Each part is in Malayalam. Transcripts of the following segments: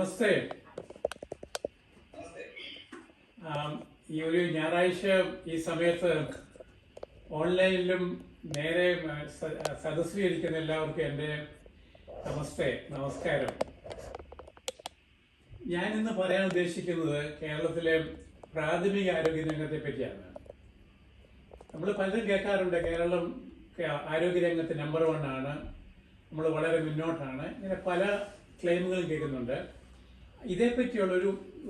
നമസ്തേ. ഈ ഒരു ഞായറാഴ്ച ഈ സമയത്ത് ഓൺലൈനിലും നേരെ സദസ്വീകരിക്കുന്ന എല്ലാവർക്കും എൻ്റെ നമസ്കാരം. ഞാനിന്ന് പറയാൻ ഉദ്ദേശിക്കുന്നത് കേരളത്തിലെ പ്രാഥമിക ആരോഗ്യ രംഗത്തെ പറ്റിയാണ്. നമ്മൾ പലരും കേൾക്കാറുണ്ട്, കേരളം ആരോഗ്യരംഗത്ത് നമ്പർ 1 ആണ്, നമ്മൾ വളരെ മുന്നോട്ടാണ്, ഇങ്ങനെ പല ക്ലെയിമുകളും കേൾക്കുന്നുണ്ട്. ഇതേപ്പറ്റിയുള്ള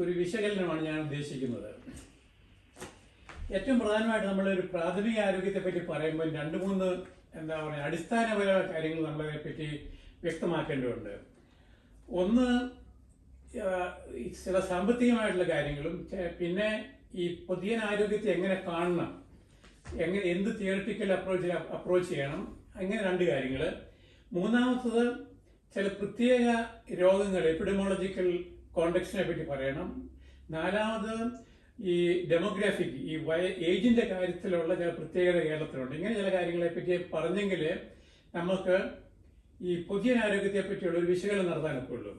ഒരു വിശകലനമാണ് ഞാൻ ഉദ്ദേശിക്കുന്നത്. ഏറ്റവും പ്രധാനമായിട്ട് നമ്മളൊരു പ്രാഥമിക ആരോഗ്യത്തെ പറ്റി പറയുമ്പോൾ 2-3 അടിസ്ഥാനപരമായ കാര്യങ്ങൾ നമ്മളതിനെപ്പറ്റി വ്യക്തമാക്കേണ്ടതുണ്ട്. ഒന്ന്, ചില സാമ്പത്തികമായിട്ടുള്ള കാര്യങ്ങളും, പിന്നെ ഈ പൊതുജന ആരോഗ്യത്തെ എങ്ങനെ കാണണം, എന്ത് തിയറിറ്റിക്കൽ അപ്രോച്ച് ചെയ്യണം, അങ്ങനെ 2 കാര്യങ്ങൾ. മൂന്നാമത്തത്, ചില പ്രത്യേക രോഗങ്ങൾ, എപ്പിഡമോളജിക്കൽ കോണ്ടെക്സ്റ്റിനെ പറ്റി പറയണം. 4-മത്, ഈ ഡെമോഗ്രാഫിക്, ഈ ഏജിന്റെ കാര്യത്തിലുള്ള ചില പ്രത്യേകത കേരളത്തിലുണ്ട്. ഇങ്ങനെ ചില കാര്യങ്ങളെ പറ്റി പറഞ്ഞെങ്കിൽ നമുക്ക് ഈ പൊതുജനാരോഗ്യത്തെ പറ്റിയുള്ള ഒരു വിശകലനം നടത്താനൊക്കെ ഉള്ളൂ.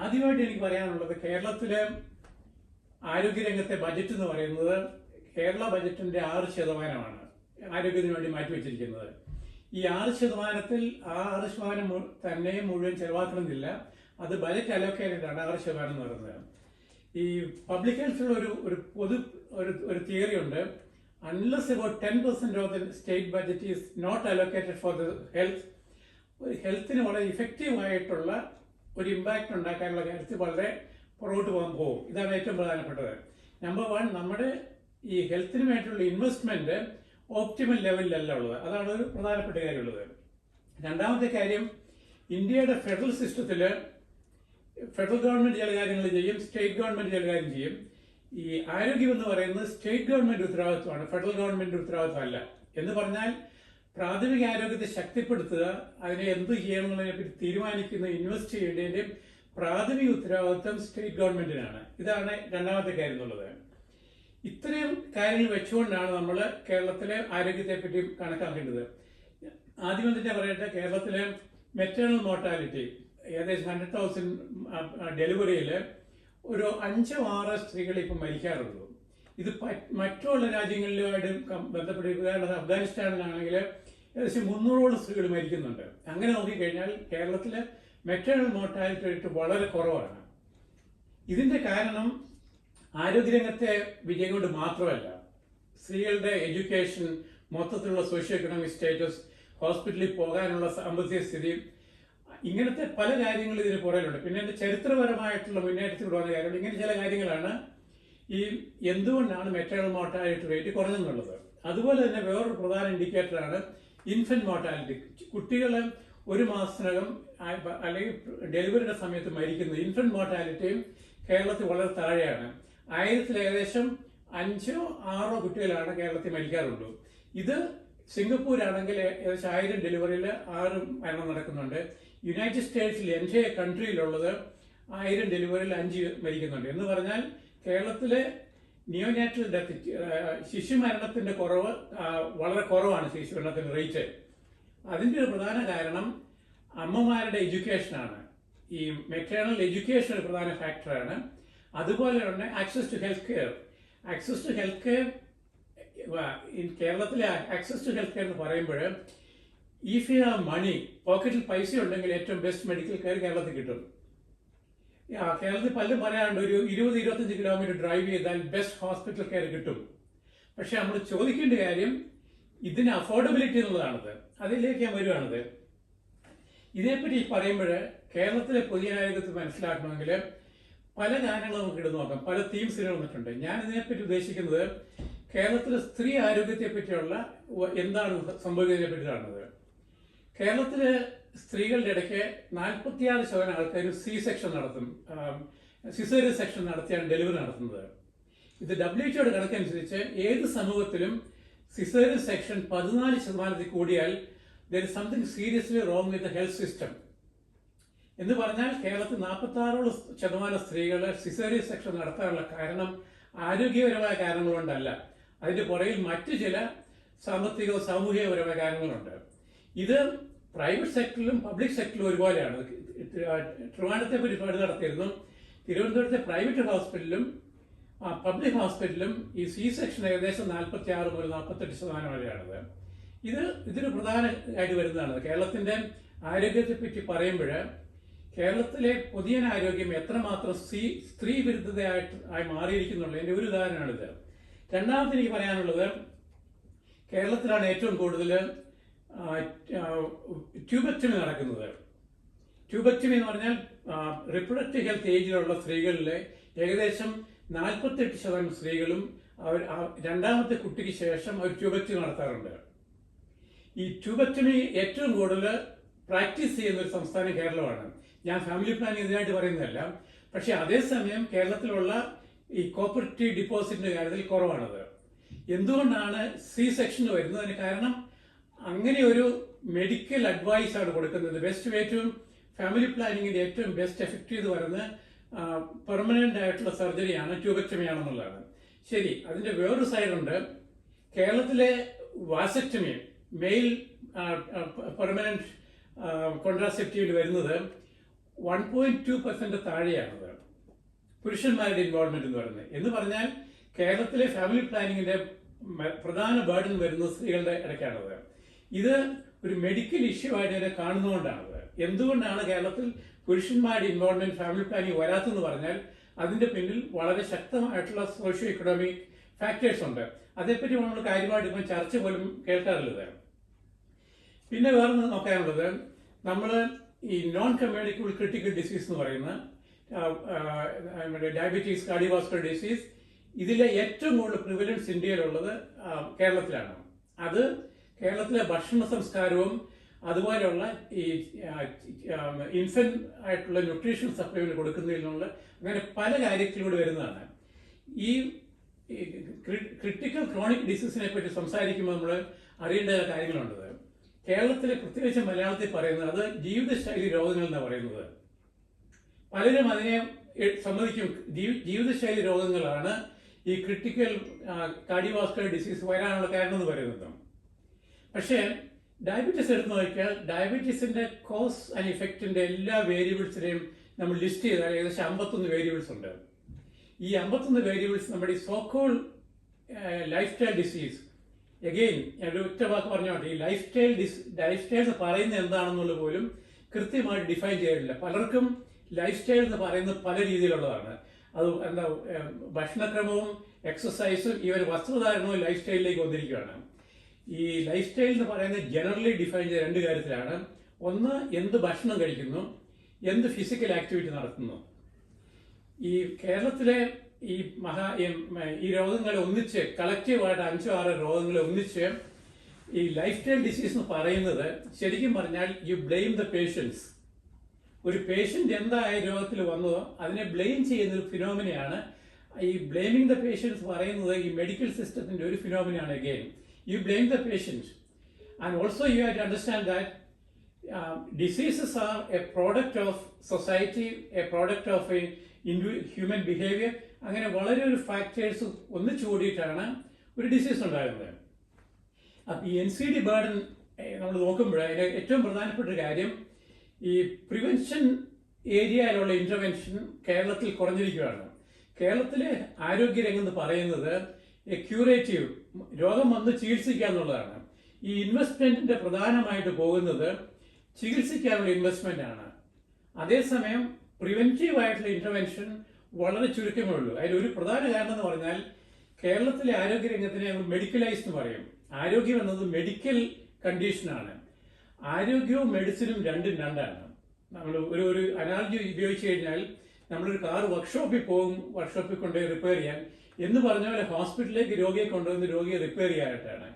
ആദ്യമായിട്ട് എനിക്ക് പറയാനുള്ളത്, കേരളത്തിലെ ആരോഗ്യരംഗത്തെ ബജറ്റ് എന്ന് പറയുന്നത് കേരള ബജറ്റിന്റെ 6% ആരോഗ്യത്തിന് വേണ്ടി മാറ്റിവെച്ചിരിക്കുന്നത്. ഈ 6%-ൽ 6% തന്നെ മുഴുവൻ ചെലവാക്കണമെന്നില്ല. അത് ബജറ്റ് അലോക്കേറ്റഡ് ആണ് 6% എന്ന് പറയുന്നത്. ഈ പബ്ലിക് ഹെൽത്തിലുള്ള ഒരു തിയറി ഉണ്ട്. Unless about 10% of the state budget is not allocated for the ഹെൽത്തിന് വളരെ ഇഫക്റ്റീവ് ആയിട്ടുള്ള ഒരു ഇമ്പാക്ട് ഉണ്ടാക്കാനുള്ള കാര്യത്തിൽ വളരെ പുറകോട്ട് പോകും. ഇതാണ് ഏറ്റവും പ്രധാനപ്പെട്ടത്. നമ്പർ 1, നമ്മുടെ ഈ ഹെൽത്തിന് വേണ്ടിയുള്ള ഇൻവെസ്റ്റ്മെന്റ് ഓപ്റ്റിമൽ ലെവലിലല്ല ഉള്ളത്. അതാണ് ഒരു പ്രധാനപ്പെട്ട കാര്യമുള്ളത്. രണ്ടാമത്തെ കാര്യം, ഇന്ത്യയുടെ ഫെഡറൽ സിസ്റ്റത്തിൽ ഫെഡറൽ ഗവൺമെന്റ് ചില കാര്യങ്ങൾ ചെയ്യും, സ്റ്റേറ്റ് ഗവൺമെന്റ് ചില കാര്യം ചെയ്യും. ഈ ആരോഗ്യം എന്ന് പറയുന്നത് സ്റ്റേറ്റ് ഗവൺമെന്റ് ഉത്തരവാദിത്വമാണ്, ഫെഡറൽ ഗവൺമെന്റ് ഉത്തരവാദിത്വമല്ല. എന്ന് പറഞ്ഞാൽ പ്രാഥമിക ആരോഗ്യത്തെ ശക്തിപ്പെടുത്തുക, അതിനെ എന്ത് ചെയ്യണം എന്നുള്ളതിനെ പറ്റി തീരുമാനിക്കുന്ന, ഇൻവെസ്റ്റ് ചെയ്യേണ്ടതിന്റെ പ്രാഥമിക ഉത്തരവാദിത്വം സ്റ്റേറ്റ് ഗവൺമെന്റിനാണ്. ഇതാണ് രണ്ടാമത്തെ കാര്യം എന്നുള്ളത്. ഇത്രയും കാര്യങ്ങൾ വെച്ചുകൊണ്ടാണ് നമ്മൾ കേരളത്തിലെ ആരോഗ്യത്തെ പറ്റി കണക്കാക്കേണ്ടത്. ആദ്യം തന്നെ പറയട്ടെ, കേരളത്തിലെ മെറ്റേണൽ മോർട്ടാലിറ്റി ഏകദേശം 100,000 ഡെലിവറിയിൽ ഒരു 5-6 സ്ത്രീകൾ ഇപ്പം മരിക്കാറുള്ളൂ. ഇത് മറ്റുള്ള രാജ്യങ്ങളിലുമായിട്ട് ബന്ധപ്പെട്ട്, ഉദാഹരണത്തിന് അഫ്ഗാനിസ്ഥാനിലാണെങ്കിൽ ഏകദേശം 300ഓളം സ്ത്രീകൾ മരിക്കുന്നുണ്ട്. അങ്ങനെ നോക്കിക്കഴിഞ്ഞാൽ കേരളത്തിലെ മെറ്റേണൽ മോർട്ടാലിറ്റി റേറ്റ് വളരെ കുറവാണ്. ഇതിന്റെ കാരണം ആരോഗ്യരംഗത്തെ വിജയം കൊണ്ട് മാത്രമല്ല, സ്ത്രീകളുടെ എഡ്യൂക്കേഷൻ, മൊത്തത്തിലുള്ള സോഷ്യോ എക്കണോമിക് സ്റ്റേറ്റസ്, ഹോസ്പിറ്റലിൽ പോകാനുള്ള സാമ്പത്തിക സ്ഥിതി, ഇങ്ങനത്തെ പല കാര്യങ്ങളും ഇതിന് പുറകിലുണ്ട്. പിന്നെ എൻ്റെ ചരിത്രപരമായിട്ടുള്ള മുന്നേറ്റത്തിൽ വന്ന കാര്യങ്ങൾ, ഇങ്ങനെ ചില കാര്യങ്ങളാണ് ഈ എന്തുകൊണ്ടാണ് മെറ്റേണൽ മോർട്ടാലിറ്റി റേറ്റ് കുറഞ്ഞെന്നുള്ളത്. അതുപോലെ തന്നെ വേറൊരു പ്രധാന ഇൻഡിക്കേറ്ററാണ് ഇൻഫന്റ് മോർട്ടാലിറ്റി. കുട്ടികൾ 1 മാസത്തിനകം അല്ലെങ്കിൽ ഡെലിവറിയുടെ സമയത്ത് മരിക്കുന്നത്, ഇൻഫന്റ് മോർട്ടാലിറ്റിയും കേരളത്തിൽ വളരെ താഴെയാണ്. 1000-ൽ ഏകദേശം 5-6 കുട്ടികളാണ് കേരളത്തിൽ മരിക്കാറുള്ളൂ. ഇത് സിംഗപ്പൂരാണെങ്കിൽ ഏകദേശം 1000 ഡെലിവറിയിൽ 6 മരണം നടക്കുന്നുണ്ട്. യുണൈറ്റഡ് സ്റ്റേറ്റ്സിൽ, എൻ്റെ കൺട്രിയിലുള്ളത് 1000 ഡെലിവറിയിൽ 5 മരിക്കുന്നുണ്ട്. എന്ന് പറഞ്ഞാൽ കേരളത്തിലെ നിയോനാറ്റൽ ഡെത്ത്, ശിശുമരണത്തിന്റെ കുറവ് വളരെ കുറവാണ്. ശിശുമരണത്തിന്റെ റേറ്റ്. അതിൻ്റെ ഒരു പ്രധാന കാരണം അമ്മമാരുടെ എഡ്യൂക്കേഷനാണ്. ഈ മെറ്റേണൽ എഡ്യൂക്കേഷൻ ഒരു പ്രധാന ഫാക്ടറാണ്. അതുപോലെ തന്നെ ആക്സസ് ടു ഹെൽത്ത് കെയർ. കേരളത്തിലെ ആക്സസ് ടു ഹെൽത്ത് കെയർ എന്ന് പറയുമ്പോൾ, ഇഫ് യു ഹാവ് മണി, പോക്കറ്റിൽ പൈസ ഉണ്ടെങ്കിൽ ഏറ്റവും ബെസ്റ്റ് മെഡിക്കൽ കെയർ കേരളത്തിൽ കിട്ടും. കേരളത്തിൽ പലരും പറയാറുണ്ട്, ഒരു 20-25 കിലോമീറ്റർ ഡ്രൈവ് ചെയ്താൽ ബെസ്റ്റ് ഹോസ്പിറ്റൽ കെയർ കിട്ടും. പക്ഷെ നമ്മൾ ചോദിക്കേണ്ട കാര്യം ഇതിന് അഫോർഡബിലിറ്റി എന്നുള്ളതാണത്. അതിലേക്ക് ഞാൻ വരുവാണത്. ഇതേപ്പറ്റി പറയുമ്പോൾ കേരളത്തിലെ പൊതുജനാരോഗ്യത്തെ മനസ്സിലാക്കണമെങ്കിൽ പല കാര്യങ്ങളും നമുക്ക് ഇടന്നു നോക്കാം. പല തീംസിന് വന്നിട്ടുണ്ട്. ഞാൻ ഇതിനെപ്പറ്റി ഉദ്ദേശിക്കുന്നത് കേരളത്തിലെ സ്ത്രീ ആരോഗ്യത്തെ പറ്റിയുള്ള എന്താണ് സംഭവിക്കുന്നതിനെ പറ്റി കാണുന്നത്. കേരളത്തിലെ സ്ത്രീകളുടെ ഇടയ്ക്ക് 46% ആൾക്കാർ C-സെക്ഷൻ നടത്തും, സിസേറിയൻ സെക്ഷൻ നടത്തിയാണ് ഡെലിവറി നടത്തുന്നത്. ഇത് WHO കണക്കനുസരിച്ച് ഏത് സമൂഹത്തിലും സിസേറിയൻ സെക്ഷൻ 14% കൂടിയാൽ there is something seriously wrong with the health system. എന്ന് പറഞ്ഞാൽ കേരളത്തിൽ 46% സ്ത്രീകൾ സിസേറിയൻ സെക്ഷൻ നടത്താനുള്ള കാരണം ആരോഗ്യപരമായ കാരണങ്ങൾ കൊണ്ടല്ല. അതിന്റെ പുറകിൽ മറ്റു ചില സാമ്പത്തികവും സാമൂഹികപരമായ കാരണങ്ങളുണ്ട്. ഇത് പ്രൈവറ്റ് സെക്ടറിലും പബ്ലിക് സെക്ടറിലും ഒരുപോലെയാണ്. ട്രിവാൻഡ്രത്തെ പറ്റി ഒരുപാട് നടത്തിയിരുന്നു. തിരുവനന്തപുരത്തെ പ്രൈവറ്റ് ഹോസ്പിറ്റലിലും പബ്ലിക് ഹോസ്പിറ്റലിലും ഈ സി സെക്ഷൻ ഏകദേശം 46 മുതൽ 48% വരെയാണത്. ഇതൊരു പ്രധാനമായിട്ട് വരുന്നതാണ്. കേരളത്തിന്റെ ആരോഗ്യത്തെ പറ്റി പറയുമ്പോൾ കേരളത്തിലെ പൊതുജനാരോഗ്യം എത്രമാത്രം സ്ത്രീ വിരുദ്ധതയായി മാറിയിരിക്കുന്നുള്ളതിന്റെ ഒരു ഉദാഹരണമാണിത്. രണ്ടാമത്തെ എനിക്ക് പറയാനുള്ളത്, കേരളത്തിലാണ് ഏറ്റവും കൂടുതൽ ട്യൂബക്ടമി നടക്കുന്നത്. ട്യൂബക്ടമി എന്ന് പറഞ്ഞാൽ റിപ്രൊഡക്റ്റീവ് ഹെൽത്ത് ഏജിലുള്ള സ്ത്രീകളിലെ ഏകദേശം 48% സ്ത്രീകളും അവർ രണ്ടാമത്തെ കുട്ടിക്ക് ശേഷം അവർ ട്യൂബക്ടമി നടത്താറുണ്ട്. ഈ ട്യൂബക്ടമി ഏറ്റവും കൂടുതൽ പ്രാക്ടീസ് ചെയ്യുന്ന ഒരു സംസ്ഥാനം കേരളമാണ്. ഞാൻ ഫാമിലി പ്ലാനിങ് ഇതിനായിട്ട് പറയുന്നതല്ല. പക്ഷെ അതേസമയം കേരളത്തിലുള്ള ഈ കോപ്പറേറ്റീവ് ഡിപ്പോസിറ്റിന്റെ കാര്യത്തിൽ കുറവാണത്. എന്തുകൊണ്ടാണ് സി സെക്ഷൻ വരുന്നതിന് കാരണം അങ്ങനെ ഒരു മെഡിക്കൽ അഡ്വൈസ് ആണ് കൊടുക്കുന്നത്. ബെസ്റ്റ് വേ ടു ഫാമിലി പ്ലാനിങ്ങിന്റെ ഏറ്റവും ബെസ്റ്റ് എഫക്റ്റീവ് എന്ന് പറയുന്നത് പെർമനന്റ് ആയിട്ടുള്ള സർജറിയാണ്, ട്യൂബക്ടമി ആണെന്നുള്ളതാണ്. ശരി, അതിന്റെ വേറൊരു സൈഡുണ്ട്. കേരളത്തിലെ വാസക്ടമി മെയിൽ പെർമനന്റ് കോൺട്രാസെപ്റ്റീവിൽ വരുന്നത് 1.2% താഴെയാണത് പുരുഷന്മാരുടെ ഇൻവോൾവ്മെന്റ് എന്ന് പറയുന്നത്. എന്ന് പറഞ്ഞാൽ കേരളത്തിലെ ഫാമിലി പ്ലാനിങ്ങിന്റെ പ്രധാന ബേർഡൻ വരുന്നത് സ്ത്രീകളുടെ ഇടയ്ക്കാണത്. ഇത് ഒരു മെഡിക്കൽ ഇഷ്യൂ ആയിട്ട് തന്നെ കാണുന്നതുകൊണ്ടാണത്. എന്തുകൊണ്ടാണ് കേരളത്തിൽ പുരുഷന്മാരുടെ ഇൻവോൾവ്മെന്റ് ഫാമിലി പ്ലാനിങ് വരാത്തെന്ന് പറഞ്ഞാൽ അതിന്റെ പിന്നിൽ വളരെ ശക്തമായിട്ടുള്ള സോഷ്യോ എക്കണോമിക് ഫാക്ടേഴ്സ് ഉണ്ട്. അതേപ്പറ്റി നമ്മൾ കാര്യമായിട്ട് ഇപ്പം ചർച്ച പോലും കേൾക്കാറുള്ളത്. പിന്നെ വേറെ നോക്കാനുള്ളത്, നമ്മൾ ഈ നോൺ കമ്മ്യൂണിക്കബിൾ ക്രിട്ടിക്കൽ ഡിസീസ് എന്ന് പറയുന്ന ഡയബറ്റീസ്, കാർഡിയോവാസ്കുലർ ഡിസീസ്, ഇതിലെ ഏറ്റവും കൂടുതൽ പ്രിവലൻസ് ഇന്ത്യയിലുള്ളത് കേരളത്തിലാണ്. അത് കേരളത്തിലെ ഭക്ഷണ സംസ്കാരവും അതുപോലെയുള്ള ഈ ഇൻഫന്റ് ആയിട്ടുള്ള ന്യൂട്രീഷൻ സപ്ലിമെന്റ് കൊടുക്കുന്നതിൽ നിന്നുള്ള അങ്ങനെ പല കാര്യത്തിലൂടെ വരുന്നതാണ്. ഈ ക്രിട്ടിക്കൽ ക്രോണിക് ഡിസീസിനെ പറ്റി സംസാരിക്കുമ്പോൾ നമ്മൾ അറിയേണ്ട കാര്യങ്ങളുണ്ട്. കേരളത്തിലെ പ്രത്യേകിച്ച് മലയാളത്തിൽ പറയുന്നത് അത് ജീവിതശൈലി രോഗങ്ങൾ എന്നാണ് പറയുന്നത്. പലരും അതിനെ സമ്മതിക്കും, ജീവിതശൈലി രോഗങ്ങളാണ് ഈ ക്രിട്ടിക്കൽ കാർഡിയോവാസ്കുലർ ഡിസീസ് വരാനുള്ള കാരണം എന്ന് പറയുന്നത്. പക്ഷേ ഡയബറ്റീസ് എടുത്ത് നോക്കിയാൽ ഡയബറ്റീസിന്റെ കോസ് ആൻഡ് ഇഫക്റ്റിന്റെ എല്ലാ വേരിയബിൾസിനെയും നമ്മൾ ലിസ്റ്റ് ചെയ്താൽ ഏകദേശം 51 വേരിയബിൾസ് ഉണ്ട്. ഈ 51 വേരിയബിൾസ് നമ്മുടെ ഈ സോക്കോൾ ലൈഫ് സ്റ്റൈൽ ഡിസീസ്, എഗെയിൻ ഞാൻ ഒറ്റ വാക്ക് പറഞ്ഞോട്ടെ, ഈ ലൈഫ് സ്റ്റൈൽ എന്ന് പറയുന്നത് എന്താണെന്നുള്ളത് പോലും കൃത്യമായിട്ട് ഡിഫൈൻ ചെയ്തിട്ടില്ല. പലർക്കും ലൈഫ് സ്റ്റൈൽ എന്ന് പറയുന്നത് പല രീതിയിലുള്ളതാണ്. അത് എന്താ, ഭക്ഷണക്രമവും എക്സസൈസും ഈവൻ വസ്ത്രധാരണവും ലൈഫ് സ്റ്റൈലിലേക്ക് വന്നിരിക്കുകയാണ്. ഈ ലൈഫ് സ്റ്റൈൽ എന്ന് പറയുന്നത് ജനറലി ഡിഫൈൻ ചെയ്ത രണ്ട് കാര്യത്തിലാണ്. ഒന്ന്, എന്ത് ഭക്ഷണം കഴിക്കുന്നു, എന്ത് ഫിസിക്കൽ ആക്ടിവിറ്റി നടത്തുന്നു. ഈ കേരളത്തിലെ ഈ രോഗങ്ങളെ ഒന്നിച്ച് കളക്റ്റീവായിട്ട് 5-6 രോഗങ്ങളെ ഒന്നിച്ച് ഈ ലൈഫ് സ്റ്റൈൽ ഡിസീസ് എന്ന് പറയുന്നത് ശരിക്കും പറഞ്ഞാൽ യു ബ്ലെയിം ദ പേഷ്യൻസ്. ഒരു പേഷ്യന്റ് എന്തായ രോഗത്തിൽ വന്നതോ അതിനെ ബ്ലെയിം ചെയ്യുന്ന ഒരു ഫിനോമിനയാണ് ഈ ബ്ലെയിമിംഗ് ദ പേഷ്യൻസ് പറയുന്നത്. ഈ മെഡിക്കൽ സിസ്റ്റത്തിന്റെ ഒരു ഫിനോമിനയാണ്. Again you blame the patient, and also you have to understand that diseases are a product of society, a product of human behavior. അങ്ങനെ വളരെ ഒരു ഫാക്ടേഴ്സ് ഒന്നിച്ചു കൂടിയിട്ടാണ് ഒരു ഡിസീസ് ഉണ്ടാകുന്നത്. അപ്പം ഈ NCD ബേർഡൻ നമ്മൾ നോക്കുമ്പോൾ അതിൻ്റെ ഏറ്റവും പ്രധാനപ്പെട്ട ഒരു കാര്യം ഈ പ്രിവെൻഷൻ ഏരിയയിലുള്ള ഇന്റർവെൻഷൻ കേരളത്തിൽ കുറഞ്ഞിരിക്കുകയാണ്. കേരളത്തിലെ ആരോഗ്യരംഗം എന്ന് പറയുന്നത് ക്യൂറേറ്റീവ്, രോഗം വന്ന് ചികിത്സിക്കുക എന്നുള്ളതാണ്. ഈ ഇൻവെസ്റ്റ്മെന്റിന്റെ പ്രധാനമായിട്ട് പോകുന്നത് ചികിത്സിക്കാനുള്ള ഇൻവെസ്റ്റ്മെന്റ് ആണ്. അതേസമയം പ്രിവെന്റീവ് ആയിട്ടുള്ള ഇന്റർവെൻഷൻ വളരെ ചുരുക്കമേ ഉള്ളൂ. അതിലൊരു പ്രധാന കാരണം എന്ന് പറഞ്ഞാൽ കേരളത്തിലെ ആരോഗ്യരംഗത്തിനെ നമ്മൾ മെഡിക്കലൈസ് എന്ന് പറയും. ആരോഗ്യം എന്നത് മെഡിക്കൽ കണ്ടീഷനാണ്. ആരോഗ്യവും മെഡിസിനും രണ്ടും രണ്ടാണ്. നമ്മൾ ഒരു അനാലജി ഉപയോഗിച്ച് കഴിഞ്ഞാൽ നമ്മളൊരു കാർ വർക്ക്ഷോപ്പിൽ പോകും, വർക്ക്ഷോപ്പിൽ കൊണ്ടുപോയി റിപ്പയർ ചെയ്യാൻ എന്ന് പറഞ്ഞ പോലെ ഹോസ്പിറ്റലിലേക്ക് രോഗിയെ കൊണ്ടുവന്ന് രോഗിയെ റിപ്പയർ ചെയ്യാനായിട്ടാണ്.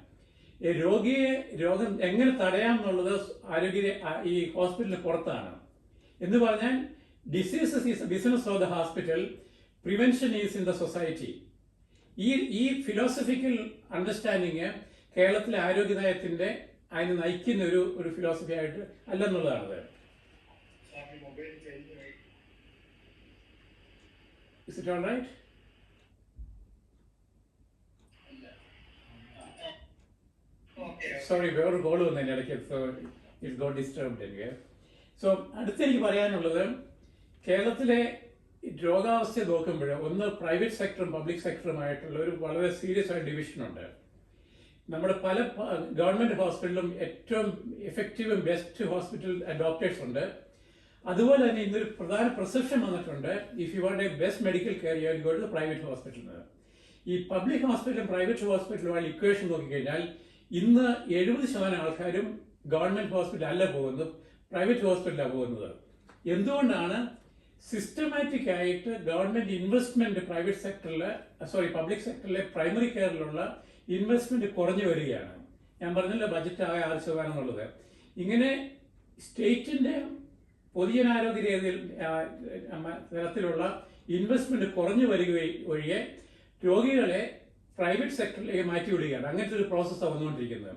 രോഗം എങ്ങനെ തടയാം എന്നുള്ളത് ഈ ഹോസ്പിറ്റലിന് പുറത്താണ്. എന്ന് പറഞ്ഞാൽ diseases is a business of the hospital, prevention is in the society. ഈ ഫിലോസഫിക്കൽ അണ്ടർസ്റ്റാൻഡിങ് കേരളത്തിലെ ആരോഗ്യനയത്തിന്റെ അതിനെ നയിക്കുന്ന ഒരു ഫിലോസഫി ആയിട്ട് അല്ലെന്നുള്ളതാണത്. Is it all right? Sorry, വേറൊരു കോൾ വന്നതിൻ്റെ ഇടയ്ക്ക്, so it got disturbed anyway. So അടുത്തെനിക്ക് പറയാനുള്ളത്, കേരളത്തിലെ രോഗാവസ്ഥ നോക്കുമ്പോൾ ഒന്ന് പ്രൈവറ്റ് സെക്ടറും പബ്ലിക് സെക്ടറുമായിട്ടുള്ള ഒരു വളരെ സീരിയസ് ആയ ഡിവിഷനുണ്ട്. നമ്മുടെ പല ഗവൺമെന്റ് ഹോസ്പിറ്റലിലും ഏറ്റവും എഫക്റ്റീവും ബെസ്റ്റ് ഹോസ്പിറ്റൽ ഡോക്ടേഴ്സ് ഉണ്ട്. അതുപോലെ തന്നെ ഇന്നൊരു പ്രധാന പ്രിസ്ക്രിപ്ഷൻ വന്നിട്ടുണ്ട്, if you want a best medical care you go to the private hospital. ഈ പബ്ലിക് ഹോസ്പിറ്റലും പ്രൈവറ്റ് ഹോസ്പിറ്റലുമായി ഇക്വേഷൻ നോക്കിക്കഴിഞ്ഞാൽ ഇന്ന് 70% ആൾക്കാരും ഗവൺമെന്റ് ഹോസ്പിറ്റൽ അല്ല പോകുന്നത്, പ്രൈവറ്റ് ഹോസ്പിറ്റലാണ് പോകുന്നത്. എന്തുകൊണ്ടാണ്? സിസ്റ്റമാറ്റിക് ആയിട്ട് ഗവൺമെന്റ് ഇൻവെസ്റ്റ്മെന്റ് പ്രൈവറ്റ് സെക്ടറിലെ പബ്ലിക് സെക്ടറിലെ പ്രൈമറി കെയറിലുള്ള ഇൻവെസ്റ്റ്മെന്റ് കുറഞ്ഞു വരികയാണ്. ഞാൻ പറഞ്ഞല്ലോ ബജറ്റ് ആയ 6% എന്നുള്ളത്. ഇങ്ങനെ സ്റ്റേറ്റിന്റെ പൊതുജനാരോഗ്യ തലത്തിലുള്ള ഇൻവെസ്റ്റ്മെന്റ് കുറഞ്ഞു വരിക ഒഴികെ രോഗികളെ പ്രൈവറ്റ് സെക്ടറിലേക്ക് മാറ്റിവിടുകയാണ്. അങ്ങനത്തെ ഒരു പ്രോസസ്സാണ് വന്നുകൊണ്ടിരിക്കുന്നത്.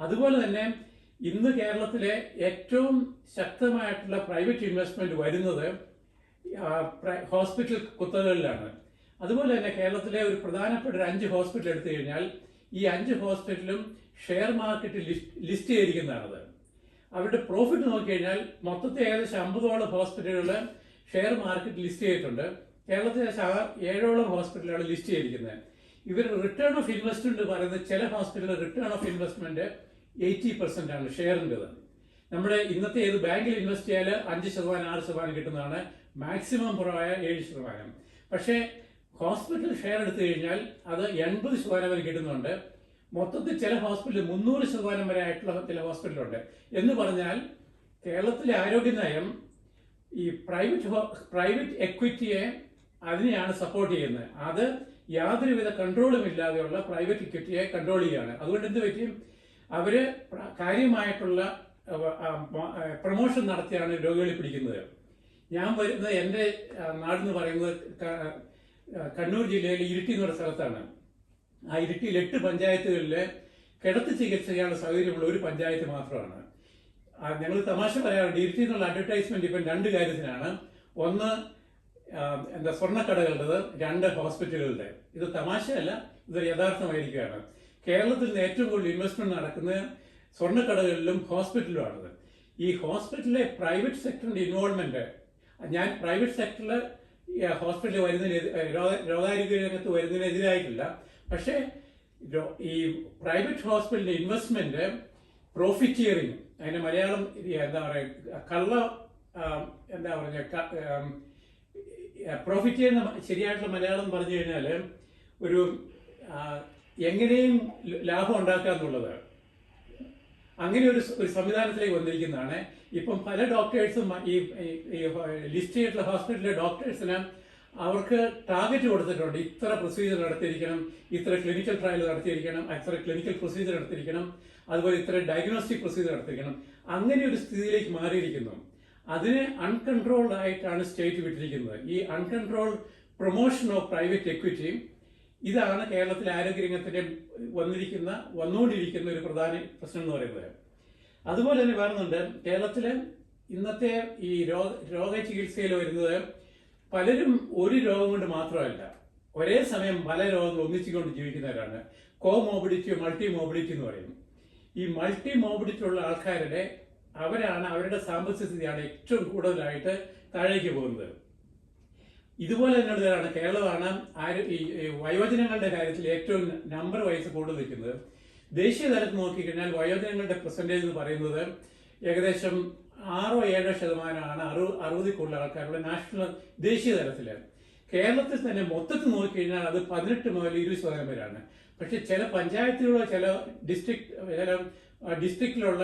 അതുപോലെ തന്നെ ഇന്ന് കേരളത്തിലെ ഏറ്റവും ശക്തമായിട്ടുള്ള പ്രൈവറ്റ് ഇൻവെസ്റ്റ്മെന്റ് വരുന്നത് ഹോസ്പിറ്റൽ കുത്തകകളിലാണ്. അതുപോലെ തന്നെ കേരളത്തിലെ ഒരു പ്രധാനപ്പെട്ട ഒരു 5 ഹോസ്പിറ്റൽ എടുത്തു കഴിഞ്ഞാൽ ഈ 5 ഹോസ്പിറ്റലും ഷെയർ മാർക്കറ്റിൽ ലിസ്റ്റ് ചെയ്തിരിക്കുന്നതാണത്. അവരുടെ പ്രോഫിറ്റ് നോക്കിക്കഴിഞ്ഞാൽ മൊത്തത്തിൽ ഏകദേശം 50ഓളം ഹോസ്പിറ്റലുകൾ ഷെയർ മാർക്കറ്റ് ലിസ്റ്റ് ചെയ്തിട്ടുണ്ട്. കേരളത്തിലെ 7ഓളം ഹോസ്പിറ്റലുകൾ ലിസ്റ്റ് ചെയ്തിരിക്കുന്നത്. ഇവർ റിട്ടേൺ ഓഫ് ഇൻവെസ്റ്റ്മെന്റ് പറയുന്നത് ചില ഹോസ്പിറ്റലിൽ റിട്ടേൺ ഓഫ് ഇൻവെസ്റ്റ്മെന്റ് 80% ആണ് ഷെയറിൻ്റെത്. നമ്മുടെ ഇന്നത്തെ ഏത് ബാങ്കിൽ ഇൻവെസ്റ്റ് ചെയ്യാൽ 5%, 6% കിട്ടുന്നതാണ്. മാക്സിമം കുറവായ 7%. പക്ഷേ ഹോസ്പിറ്റൽ ഷെയർ എടുത്തു കഴിഞ്ഞാൽ അത് 80% വരെ കിട്ടുന്നുണ്ട്. മൊത്തത്തിൽ ചില ഹോസ്പിറ്റലിൽ 300% വരെ ആയിട്ടുള്ള ചില ഹോസ്പിറ്റലുണ്ട്. എന്ന് പറഞ്ഞാൽ കേരളത്തിലെ ആരോഗ്യ നയം ഈ പ്രൈവറ്റ് എക്വിറ്റിയെ അതിനെയാണ് സപ്പോർട്ട് ചെയ്യുന്നത്. അത് യാതൊരുവിധ കൺട്രോളും ഇല്ലാതെയുള്ള പ്രൈവറ്റ് ഇക്വിറ്റിയെ കൺട്രോൾ ചെയ്യുകയാണ്. അതുകൊണ്ട് എന്ത് പറ്റും? അവര് കാര്യമായിട്ടുള്ള പ്രൊമോഷൻ നടത്തിയാണ് രോഗികളെ പിടിക്കുന്നത്. ഞാൻ വരുന്നത് എൻ്റെ നാടെന്ന് പറയുന്നത് കണ്ണൂർ ജില്ലയിലെ ഇരിട്ടി എന്ന് പറയുന്ന സ്ഥലത്താണ്. ആ ഇരിട്ടിയിൽ 8 പഞ്ചായത്തുകളിലെ കിടത്തി ചികിത്സ ചെയ്യാനുള്ള സൗകര്യമുള്ള ഒരു പഞ്ചായത്ത് മാത്രമാണ്. ഞങ്ങൾ തമാശ പറയാറുണ്ട്, ഇരിട്ടി എന്നുള്ള അഡ്വർടൈസ്മെന്റ് ഇപ്പം 2 കാര്യത്തിനാണ്. ഒന്ന് സ്വർണ്ണക്കടകളുടേത്, 2 ഹോസ്പിറ്റലുകളുടെ. ഇത് തമാശയല്ല, ഇതൊരു യഥാർത്ഥമായിരിക്കുകയാണ്. കേരളത്തിൽ നിന്ന് ഏറ്റവും കൂടുതൽ ഇൻവെസ്റ്റ്മെന്റ് നടക്കുന്നത് സ്വർണ്ണക്കടകളിലും ഹോസ്പിറ്റലുമാണത്. ഈ ഹോസ്പിറ്റലിലെ പ്രൈവറ്റ് സെക്ടറിന്റെ ഇൻവോൾവ്മെന്റ്, ഞാൻ പ്രൈവറ്റ് സെക്ടറിൽ ഹോസ്പിറ്റലിൽ രോഗാരോഗ്യ രംഗത്ത് വരുന്നതിനെതിരായിട്ടില്ല. പക്ഷേ ഈ പ്രൈവറ്റ് ഹോസ്പിറ്റലിന്റെ ഇൻവെസ്റ്റ്മെന്റ് പ്രോഫിറ്റിയറിങ്, അതിന്റെ മലയാളം പ്രോഫിറ്റിയറിന് ശരിയായിട്ടുള്ള മലയാളം പറഞ്ഞു കഴിഞ്ഞാൽ ഒരു എങ്ങനെയും ലാഭം ഉണ്ടാക്കുക എന്നുള്ളത്. അങ്ങനെ ഒരു സംവിധാനത്തിലേക്ക് വന്നിരിക്കുന്നതാണ്. ഇപ്പം പല ഡോക്ടേഴ്സും ഈ ലിസ്റ്റ് ചെയ്തിട്ടുള്ള ഹോസ്പിറ്റലിലെ ഡോക്ടേഴ്സിന് അവർക്ക് ടാർഗറ്റ് കൊടുത്തിട്ടുണ്ട്. ഇത്ര പ്രൊസീജിയർ നടത്തിയിരിക്കണം, ഇത്ര ക്ലിനിക്കൽ ട്രയൽ നടത്തിയിരിക്കണം, ഇത്ര ക്ലിനിക്കൽ പ്രൊസീജിയർ നടത്തിയിരിക്കണം, അതുപോലെ ഇത്ര ഡയഗ്നോസ്റ്റിക് പ്രൊസീജിയർ നടത്തിയിരിക്കണം. അങ്ങനെ ഒരു സ്ഥിതിയിലേക്ക് മാറിയിരിക്കുന്നു. അതിനെ അൺകൺട്രോൾഡ് ആയിട്ടാണ് സ്റ്റേറ്റ് വിട്ടിരിക്കുന്നത്. ഈ uncontrolled promotion of private equity, ഇതാണ് കേരളത്തിലെ ആരോഗ്യരംഗത്തിന്റെ വന്നുകൊണ്ടിരിക്കുന്ന ഒരു പ്രധാന പ്രശ്നം എന്ന് പറയുന്നത്. അതുപോലെ തന്നെ പറയുന്നുണ്ട്, കേരളത്തിലെ ഇന്നത്തെ ഈ രോഗചികിത്സയിൽ വരുന്നത് പലരും ഒരു രോഗം കൊണ്ട് മാത്രമല്ല, ഒരേ സമയം പല രോഗങ്ങൾ ഒന്നിച്ചുകൊണ്ട് ജീവിക്കുന്നവരാണ്. കോമോബിഡിറ്റി, മൾട്ടി മോബിഡിറ്റി എന്ന് പറയും. ഈ മൾട്ടി മോബിഡിറ്റി ഉള്ള അവരുടെ സാമ്പത്തിക സ്ഥിതിയാണ് ഏറ്റവും കൂടുതലായിട്ട് താഴേക്ക് പോകുന്നത്. ഇതുപോലെ തന്നെയുള്ളതാണ് കേരളമാണ് ഈ വയോജനങ്ങളുടെ കാര്യത്തിൽ ഏറ്റവും നമ്പർ വൈസ് കൂടുതൽ നിൽക്കുന്നത്. ദേശീയ തലത്തിൽ നോക്കിക്കഴിഞ്ഞാൽ വയോജനങ്ങളുടെ പെർസെൻറ്റേജ് എന്ന് പറയുന്നത് ഏകദേശം 6-7% 60 കൂടുതൽ ആൾക്കാരുടെ ദേശീയ തലത്തിൽ. കേരളത്തിൽ തന്നെ മൊത്തത്തിൽ നോക്കിക്കഴിഞ്ഞാൽ അത് 18 മുതൽ 20% വരെയാണ്. പക്ഷെ ചില പഞ്ചായത്തിലുള്ള ചില ഡിസ്ട്രിക്റ്റിലുള്ള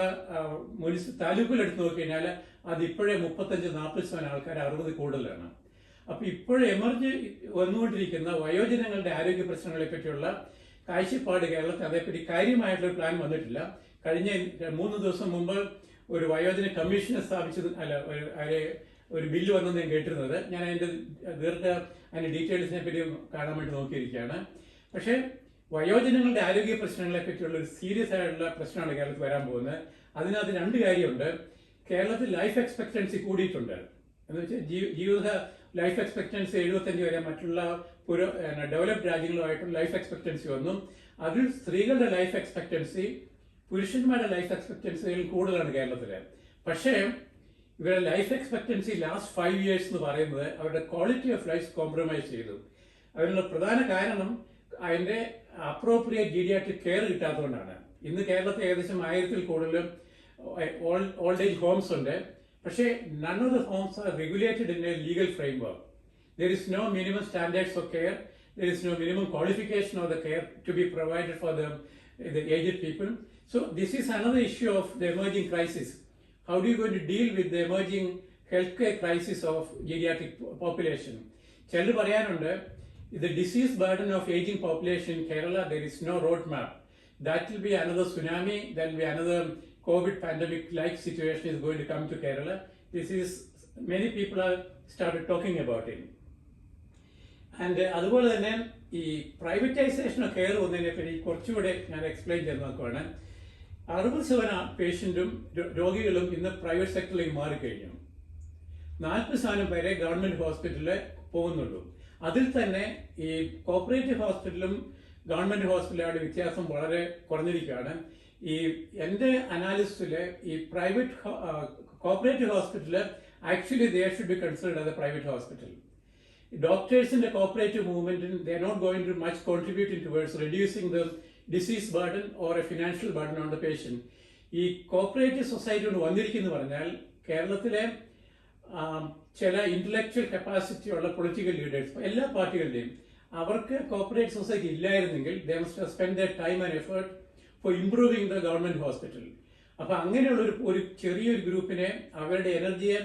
താലൂക്കുകൾ എടുത്ത് നോക്കിക്കഴിഞ്ഞാൽ അത് ഇപ്പോഴേ 35-40% ആൾക്കാർ 60 കൂടുതലാണ്. അപ്പൊ ഇപ്പോഴും എമർജ് വന്നുകൊണ്ടിരിക്കുന്ന വയോജനങ്ങളുടെ ആരോഗ്യ പ്രശ്നങ്ങളെ പറ്റിയുള്ള കാഴ്ചപ്പാട് കേരളത്തിൽ അതേപ്പറ്റി കാര്യമായിട്ടുള്ള പ്ലാൻ വന്നിട്ടില്ല. കഴിഞ്ഞ 3 ദിവസം മുമ്പ് ഒരു വയോജന കമ്മീഷനെ സ്ഥാപിച്ചത് ഒരു ബില്ല് വന്നെന്ന് ഞാൻ കേട്ടിരുന്നത്. ഞാൻ അതിന്റെ ഡീറ്റെയിൽസിനെ പറ്റി കാണാൻ വേണ്ടി നോക്കിയിരിക്കുകയാണ്. പക്ഷേ വയോജനങ്ങളുടെ ആരോഗ്യ പ്രശ്നങ്ങളെ പറ്റിയുള്ള ഒരു സീരിയസ് ആയിട്ടുള്ള പ്രശ്നമാണ് കേരളത്തിൽ വരാൻ പോകുന്നത്. അതിനകത്ത് 2 കാര്യമുണ്ട്. കേരളത്തിൽ ലൈഫ് എക്സ്പെക്ടൻസി കൂടിയിട്ടുണ്ട്. എന്ന് വെച്ചാൽ ജീവിത ലൈഫ് എക്സ്പെക്ടൻസി 75 വരെ മറ്റുള്ള ഡെവലപ്ഡ് രാജ്യങ്ങളുമായിട്ടുള്ള ലൈഫ് എക്സ്പെക്ടൻസി വന്നു. അതിൽ സ്ത്രീകളുടെ ലൈഫ് എക്സ്പെക്ടൻസി പുരുഷന്മാരുടെ ലൈഫ് എക്സ്പെക്ടൻസിയിൽ കൂടുതലാണ് കേരളത്തില്. പക്ഷേ ഇവരുടെ ലൈഫ് എക്സ്പെക്ടൻസി ലാസ്റ്റ് 5 years എന്ന് പറയുന്നത് അവരുടെ ക്വാളിറ്റി ഓഫ് ലൈഫ് കോംപ്രമൈസ് ചെയ്തു. അതിനുള്ള പ്രധാന കാരണം അതിന്റെ അപ്രോപ്രിയേറ്റ് ജീരിയാട്രിക് കെയർ കിട്ടാത്തതുകൊണ്ടാണ്. ഇന്ന് കേരളത്തിൽ ഏകദേശം 1000-ൽ കൂടുതൽ ഓൾഡ് ഏജ് ഹോംസ് ഉണ്ട്. പക്ഷേ none of the homes are regulated in a legal framework. There is no minimum standards of care. There is no minimum qualification of the care to be provided for the aged people. So this is another issue of the emerging crisis. How do you going to deal with the emerging healthcare crisis of geriatric population? Chellu parayanunde, the disease burden of aging population in Kerala, there is no roadmap. That will be another tsunami. That will be another COVID pandemic-like situation is going to come to Kerala. This is, many people have started talking about it. And അതുപോലെ തന്നെ ഈ പ്രൈവറ്റൈസേഷൻ ഓഫ് കെയർ വന്നതിനെ പറ്റി കുറച്ചുകൂടെ ഞാൻ എക്സ്പ്ലെയിൻ ചെയ്ത് നോക്കുവാണ്. 60% പേഷ്യൻറ്റും രോഗികളും ഇന്ന് പ്രൈവറ്റ് സെക്ടറിലേക്ക് മാറിക്കഴിഞ്ഞു. 40% പേരെ ഗവൺമെന്റ് ഹോസ്പിറ്റലിൽ പോകുന്നുള്ളൂ. അതിൽ തന്നെ ഈ കോപ്പറേറ്റീവ് ഹോസ്പിറ്റലും ഗവൺമെന്റ് ഹോസ്പിറ്റലുകളുടെ വ്യത്യാസം വളരെ കുറഞ്ഞിരിക്കുകയാണ്. ഈ എൻ്റെ അനാലിസിസിൽ ഈ private cooperative hospital actually they should be considered as A private hospital. Doctors in the cooperative movement, they are not going to much contributing towards reducing the disease burden or a financial burden on the patient. ഈ കോപ്പറേറ്റീവ് സൊസൈറ്റി കൊണ്ട് വന്നിരിക്കുന്നു പറഞ്ഞാൽ കേരളത്തിലെ ചില ഇന്റലക്ച്വൽ കപ്പാസിറ്റി ഉള്ള പൊളിറ്റിക്കൽ ലീഡേഴ്സ് എല്ലാ പാർട്ടികളുടെയും അവർക്ക് കോപ്പറേറ്റീവ് സൊസൈറ്റി ഇല്ലായിരുന്നെങ്കിൽ they must spend the time and effort four improving the government hospital. അപ്പൊ അങ്ങനെയുള്ള ഒരു ചെറിയൊരു ഗ്രൂപ്പിനെ അവരുടെ എനർജിയെ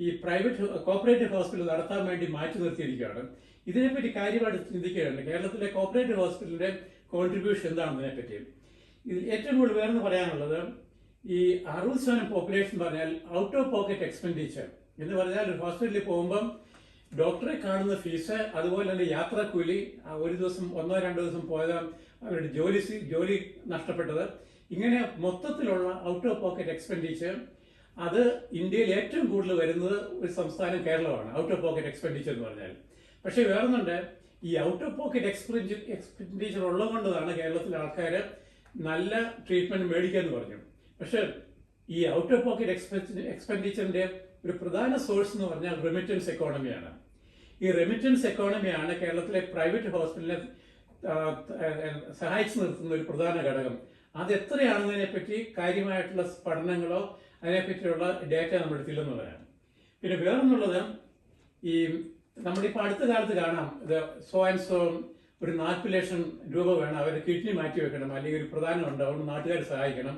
ഈ പ്രൈവറ്റ് കോപ്പറേറ്റീവ് ഹോസ്പിറ്റൽ നടത്താൻ വേണ്ടി മാറ്റി നിർത്തിയിരിക്കുകയാണ്. ഇതിനെപ്പറ്റി കാര്യമായിട്ട് ചിന്തിക്കുകയാണ്. കേരളത്തിലെ കോപ്പറേറ്റീവ് ഹോസ്പിറ്റലിന്റെ കോൺട്രിബ്യൂഷൻ എന്താണെന്നതിനെ പറ്റി ഇതിൽ ഏറ്റവും കൂടുതൽ വേറെന്ന് പറയാനുള്ളത്, ഈ 60% പോപ്പുലേഷൻ പറഞ്ഞാൽ ഔട്ട് ഓഫ് പോക്കറ്റ് എക്സ്പെൻഡിച്ചർ എന്ന് പറഞ്ഞാൽ ഒരു ഹോസ്പിറ്റലിൽ പോകുമ്പം ഡോക്ടറെ കാണുന്ന ഫീസ്, അതുപോലെ തന്നെ യാത്രാക്കൂലി, ഒരു ദിവസം 1-2 ദിവസം പോയത് അവരുടെ ജോലി നഷ്ടപ്പെട്ടത്, ഇങ്ങനെ മൊത്തത്തിലുള്ള ഔട്ട് ഓഫ് പോക്കറ്റ് എക്സ്പെൻഡിച്ചർ അത് ഇന്ത്യയിൽ ഏറ്റവും കൂടുതൽ വരുന്നത് ഒരു സംസ്ഥാനം കേരളമാണ്, ഔട്ട് ഓഫ് പോക്കറ്റ് എക്സ്പെൻഡിച്ചർ എന്ന് പറഞ്ഞാൽ. പക്ഷേ വേറൊന്നുണ്ട്, ഈ ഔട്ട് ഓഫ് പോക്കറ്റ് എക്സ്പെൻഡിച്ചർ ഉള്ളതുകൊണ്ടാണ് കേരളത്തിലെ ആൾക്കാർ നല്ല ട്രീറ്റ്മെന്റ് മേടിക്കാന്ന് പറഞ്ഞു. പക്ഷെ ഈ ഔട്ട് ഓഫ് പോക്കറ്റ് എക്സ്പെൻഡിച്ചറിന്റെ ഒരു പ്രധാന സോഴ്സ് എന്ന് പറഞ്ഞാൽ റെമിറ്റൻസ് എക്കോണമിയാണ്. ഈ റെമിറ്റൻസ് എക്കോണമിയാണ് കേരളത്തിലെ പ്രൈവറ്റ് ഹോസ്പിറ്റലിനെ സഹായിച്ചു നിർത്തുന്ന ഒരു പ്രധാന ഘടകം. അത് എത്രയാണെന്നതിനെ പറ്റി കാര്യമായിട്ടുള്ള പഠനങ്ങളോ അതിനെപ്പറ്റിയുള്ള ഡേറ്റ നമ്മുടെ അടുത്തില്ലെന്നുള്ളതാണ്. പിന്നെ വേറൊന്നുള്ളത്, ഈ നമ്മളിപ്പോൾ അടുത്ത കാലത്ത് കാണാം, ഇത് സോ ആൻഡ് സോ ഒരു 40 ലക്ഷം രൂപ വേണം, അവരുടെ കിഡ്നി മാറ്റി വെക്കണം, അല്ലെങ്കിൽ ഒരു പ്രധാനം ഉണ്ട്, അതുകൊണ്ട് നാട്ടുകാർ സഹായിക്കണം.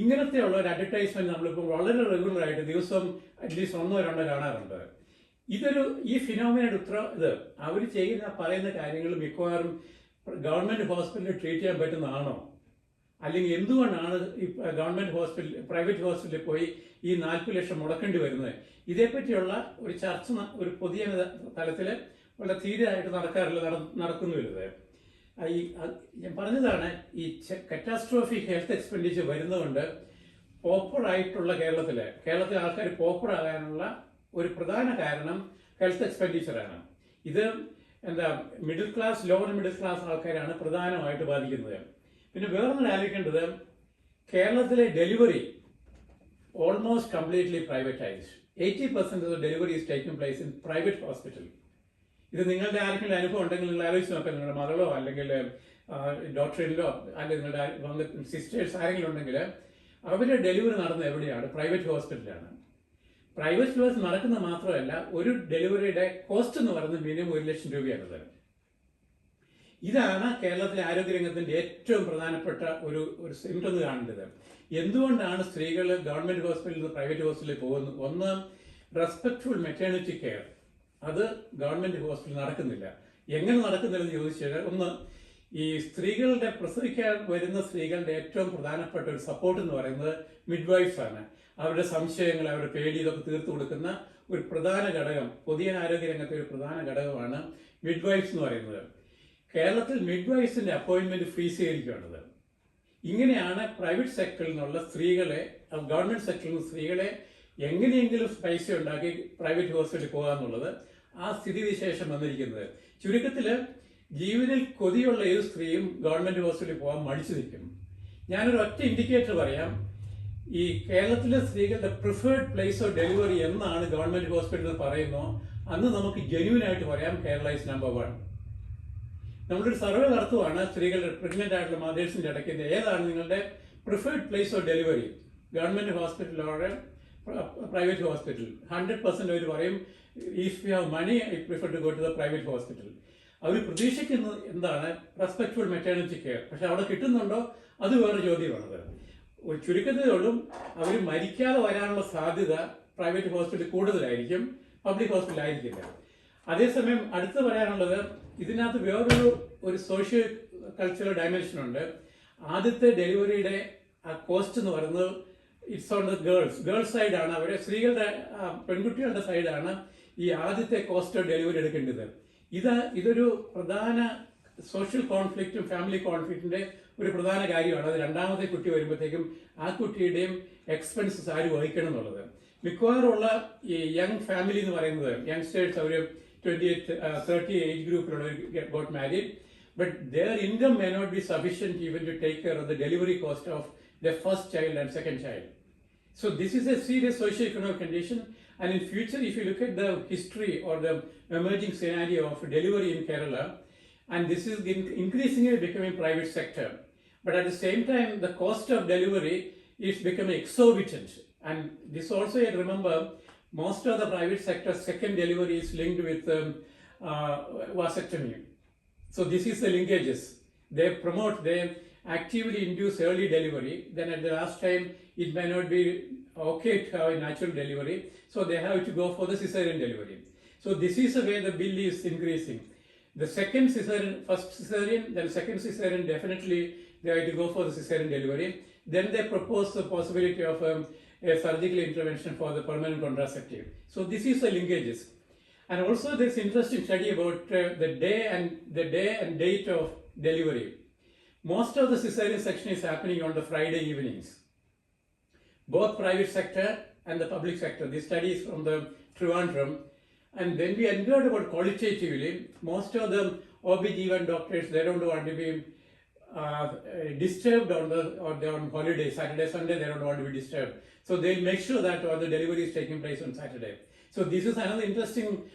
ഇങ്ങനത്തെയുള്ള ഒരു അഡ്വർടൈസ്മെന്റ് നമ്മളിപ്പോൾ വളരെ റെഗുലർ ആയിട്ട് ദിവസം അറ്റ്ലീസ്റ്റ് 1-2 കാണാറുണ്ട്. ഈ ഫിനോമിനയുടെ ഇത് അവർ പറയുന്ന കാര്യങ്ങൾ മിക്കവാറും ഗവൺമെന്റ് ഹോസ്പിറ്റലിൽ ട്രീറ്റ് ചെയ്യാൻ പറ്റുന്നതാണോ, അല്ലെങ്കിൽ എന്തുകൊണ്ടാണ് ഈ ഗവൺമെന്റ് ഹോസ്പിറ്റൽ പ്രൈവറ്റ് ഹോസ്പിറ്റലിൽ പോയി ഈ 40 ലക്ഷം മുടക്കേണ്ടി വരുന്നത്? ഇതേപ്പറ്റിയുള്ള ഒരു ചർച്ച ഒരു പൊതുജന തലത്തിൽ വളരെ തീരെയായിട്ട് നടക്കുന്നില്ല. ഞാൻ പറഞ്ഞതാണ്, ഈ കറ്റാസ്ട്രോഫിക് ഹെൽത്ത് എക്സ്പെൻഡിച്ചർ വരുന്നതുകൊണ്ട് പോപ്പറായിട്ടുള്ള കേരളത്തിലെ ആൾക്കാർ പോപ്പർ ആകാനുള്ള ഒരു പ്രധാന കാരണം ഹെൽത്ത് എക്സ്പെൻഡിച്ചറാണ്. ഇത് middle class, lower middle class ആൾക്കാരാണ് പ്രധാനമായിട്ട് ബാധിക്കുന്നത്. പിന്നെ വേറൊന്നും ആലോചിക്കേണ്ടത്, കേരളത്തിലെ delivery almost completely privatised. 80% of delivery is taking place in private hospital. ഇത് നിങ്ങളുടെ ആർക്കെങ്കിലും അനുഭവം ഉണ്ടെങ്കിൽ നിങ്ങൾ ആലോചിച്ച് നോക്കാം. നിങ്ങളുടെ മകളോ അല്ലെങ്കിൽ ഡോക്ടറിലോ അല്ലെങ്കിൽ നിങ്ങളുടെ സിസ്റ്റേഴ്സ് ആരെങ്കിലും ഉണ്ടെങ്കിൽ അവരുടെ ഡെലിവറി നടന്നത് എവിടെയാണ്? പ്രൈവറ്റ് ഹോസ്പിറ്റലാണ്. പ്രൈവറ്റ് ഹോസ്പിറ്റൽ നടക്കുന്നത് മാത്രമല്ല, ഒരു ഡെലിവറിയുടെ കോസ്റ്റ് എന്ന് പറയുന്നത് മിനിമം 1 ലക്ഷം രൂപയാണത്. ഇതാണ് കേരളത്തിലെ ആരോഗ്യരംഗത്തിന്റെ ഏറ്റവും പ്രധാനപ്പെട്ട ഒരു സിംറ്റം കാണേണ്ടത്. എന്തുകൊണ്ടാണ് സ്ത്രീകൾ ഗവൺമെന്റ് ഹോസ്പിറ്റലിൽ നിന്ന് പ്രൈവറ്റ് ഹോസ്പിറ്റലിൽ പോകുന്നത്? ഒന്ന്, റെസ്പെക്ട്ഫുൾ മെറ്റേണിറ്റി കെയർ, അത് ഗവൺമെന്റ് ഹോസ്പിറ്റലിൽ നടക്കുന്നില്ല. എങ്ങനെ നടക്കുന്നില്ലെന്ന് ചോദിച്ചാൽ, ഒന്ന്, ഈ സ്ത്രീകളുടെ പ്രസവിക്കാൻ വരുന്ന സ്ത്രീകളുടെ ഏറ്റവും പ്രധാനപ്പെട്ട ഒരു സപ്പോർട്ട് എന്ന് പറയുന്നത് മിഡ്വൈഫ്സ് ആണ്. അവരുടെ സംശയങ്ങൾ, അവരുടെ പേടി, ഇതൊക്കെ തീർത്തു കൊടുക്കുന്ന ഒരു പ്രധാന ഘടകം, പൊതുജന ആരോഗ്യരംഗത്തെ ഒരു പ്രധാന ഘടകമാണ് മിഡ്വൈഫ്സ് എന്ന് പറയുന്നത്. കേരളത്തിൽ മിഡ്വൈഫ്സിന്റെ അപ്പോയിന്റ്മെന്റ് ഫ്രീസ് ചെയ്തിരിക്കുകയാണത്. ഇങ്ങനെയാണ് പ്രൈവറ്റ് സെക്ടറിൽ നിന്നുള്ള സ്ത്രീകളെ, ഗവൺമെന്റ് സെക്ടറിൽ നിന്ന് സ്ത്രീകളെ എങ്ങനെയെങ്കിലും പൈസ ഉണ്ടാക്കി പ്രൈവറ്റ് ഹോസ്പിറ്റലിൽ പോകാന്നുള്ളത് ആ സ്ഥിതിവിശേഷം വന്നിരിക്കുന്നത്. ചുരുക്കത്തില് ജീവനിൽ കൊതിയുള്ള ഏത് സ്ത്രീയും ഗവൺമെന്റ് ഹോസ്പിറ്റലിൽ പോകാൻ മടിച്ചു നിൽക്കും. ഞാനൊരു ഒറ്റ ഇൻഡിക്കേറ്റർ പറയാം. ഈ കേരളത്തിലെ സ്ത്രീകളുടെ പ്രിഫേർഡ് പ്ലേസ് ഓഫ് ഡെലിവറി എന്നാണ് ഗവൺമെന്റ് ഹോസ്പിറ്റലിൽ പറയുന്നു, അന്ന് നമുക്ക് ജെന്യൂൻ ആയിട്ട് പറയാം കേരള ഇസ് നമ്പർ 1. നമ്മളൊരു സർവേ നടത്തുവാണ് സ്ത്രീകളുടെ പ്രഗ്നന്റ് ആയിട്ടുള്ള മദേഴ്സിന്റെ ഇടയ്ക്ക് ഏതാണ് നിങ്ങളുടെ preferred place of delivery, government hospital or private hospital. 100% അവർ പറയും if you have money I prefer to go to the private hospital. അവർ പ്രതീക്ഷിക്കുന്നത് എന്താണ്? Respectful maternity care. പക്ഷെ അവിടെ കിട്ടുന്നുണ്ടോ അത് വേറെ ചോദ്യമാണത്. ചുരുക്കത്തിലുള്ളൂ അവർ മരിക്കാതെ വരാനുള്ള സാധ്യത പ്രൈവറ്റ് ഹോസ്പിറ്റൽ കൂടുതലായിരിക്കും, പബ്ലിക് ഹോസ്പിറ്റൽ ആയിരിക്കില്ല. അതേസമയം അടുത്ത് പറയാനുള്ളത്, ഇതിനകത്ത് വേറൊരു സോഷ്യോ കൾച്ചറൽ ഡയമെൻഷൻ ഉണ്ട്. ആദ്യത്തെ ഡെലിവറിയുടെ ആ കോസ്റ്റ് എന്ന് പറയുന്നത് ഇറ്റ്സ് ഓൺ ദ ഗേൾസ് സൈഡാണ്. അവരെ സ്ത്രീകളുടെ പെൺകുട്ടികളുടെ സൈഡാണ് ഈ ആദ്യത്തെ കോസ്റ്റ് ഓഫ് ഡെലിവറി എടുക്കേണ്ടത്. ഇതൊരു പ്രധാന സോഷ്യൽ കോൺഫ്ലിക്റ്റും ഫാമിലി കോൺഫ്ലിക്റ്റിന്റെ ഒരു പ്രധാന കാര്യമാണ്. അത് രണ്ടാമത്തെ കുട്ടി വരുമ്പോഴത്തേക്കും ആ കുട്ടിയുടെയും എക്സ്പെൻസസ് ആര് വഹിക്കണം എന്നുള്ളത്. മിക്കവാറുള്ള ഈ യങ് ഫാമിലി എന്ന് പറയുന്നത് യങ്സ്റ്റേഴ്സ്, അവർ 28-30 ഏജ് ഗ്രൂപ്പിലുള്ളവർ got married, but their income may not be sufficient even to take care of the delivery cost of their first child and second child. So this is a serious socio-economic condition, and in future if you look at the history or the emerging scenario of delivery in Kerala, and this is increasingly becoming private sector, but at the same time the cost of delivery is becoming exorbitant. And this also, you remember, most of the private sector second delivery is linked with vasectomy. So this is the linkages. They actively induce early delivery. Then at the last time, it may not be okay to have a natural delivery. So they have to go for the cesarean delivery. So this is the way the bill is increasing. The second cesarean, first cesarean, then second cesarean, definitely they have to go for the cesarean delivery. Then they propose the possibility of a surgical intervention for the permanent contraceptive. So this is the linkages. And also there's interesting study about the day and date of delivery. Most of the cesarean section is happening on the Friday evenings, both private sector and the public sector. This study is from the Trivandrum. And when we enquired about qualitatively, most of the OB/GYN doctors, they don't want to be disturbed or they're on holiday, Saturday, Sunday, they don't want to be disturbed. So they'll make sure that all the delivery is taking place on Saturday. So this is another interesting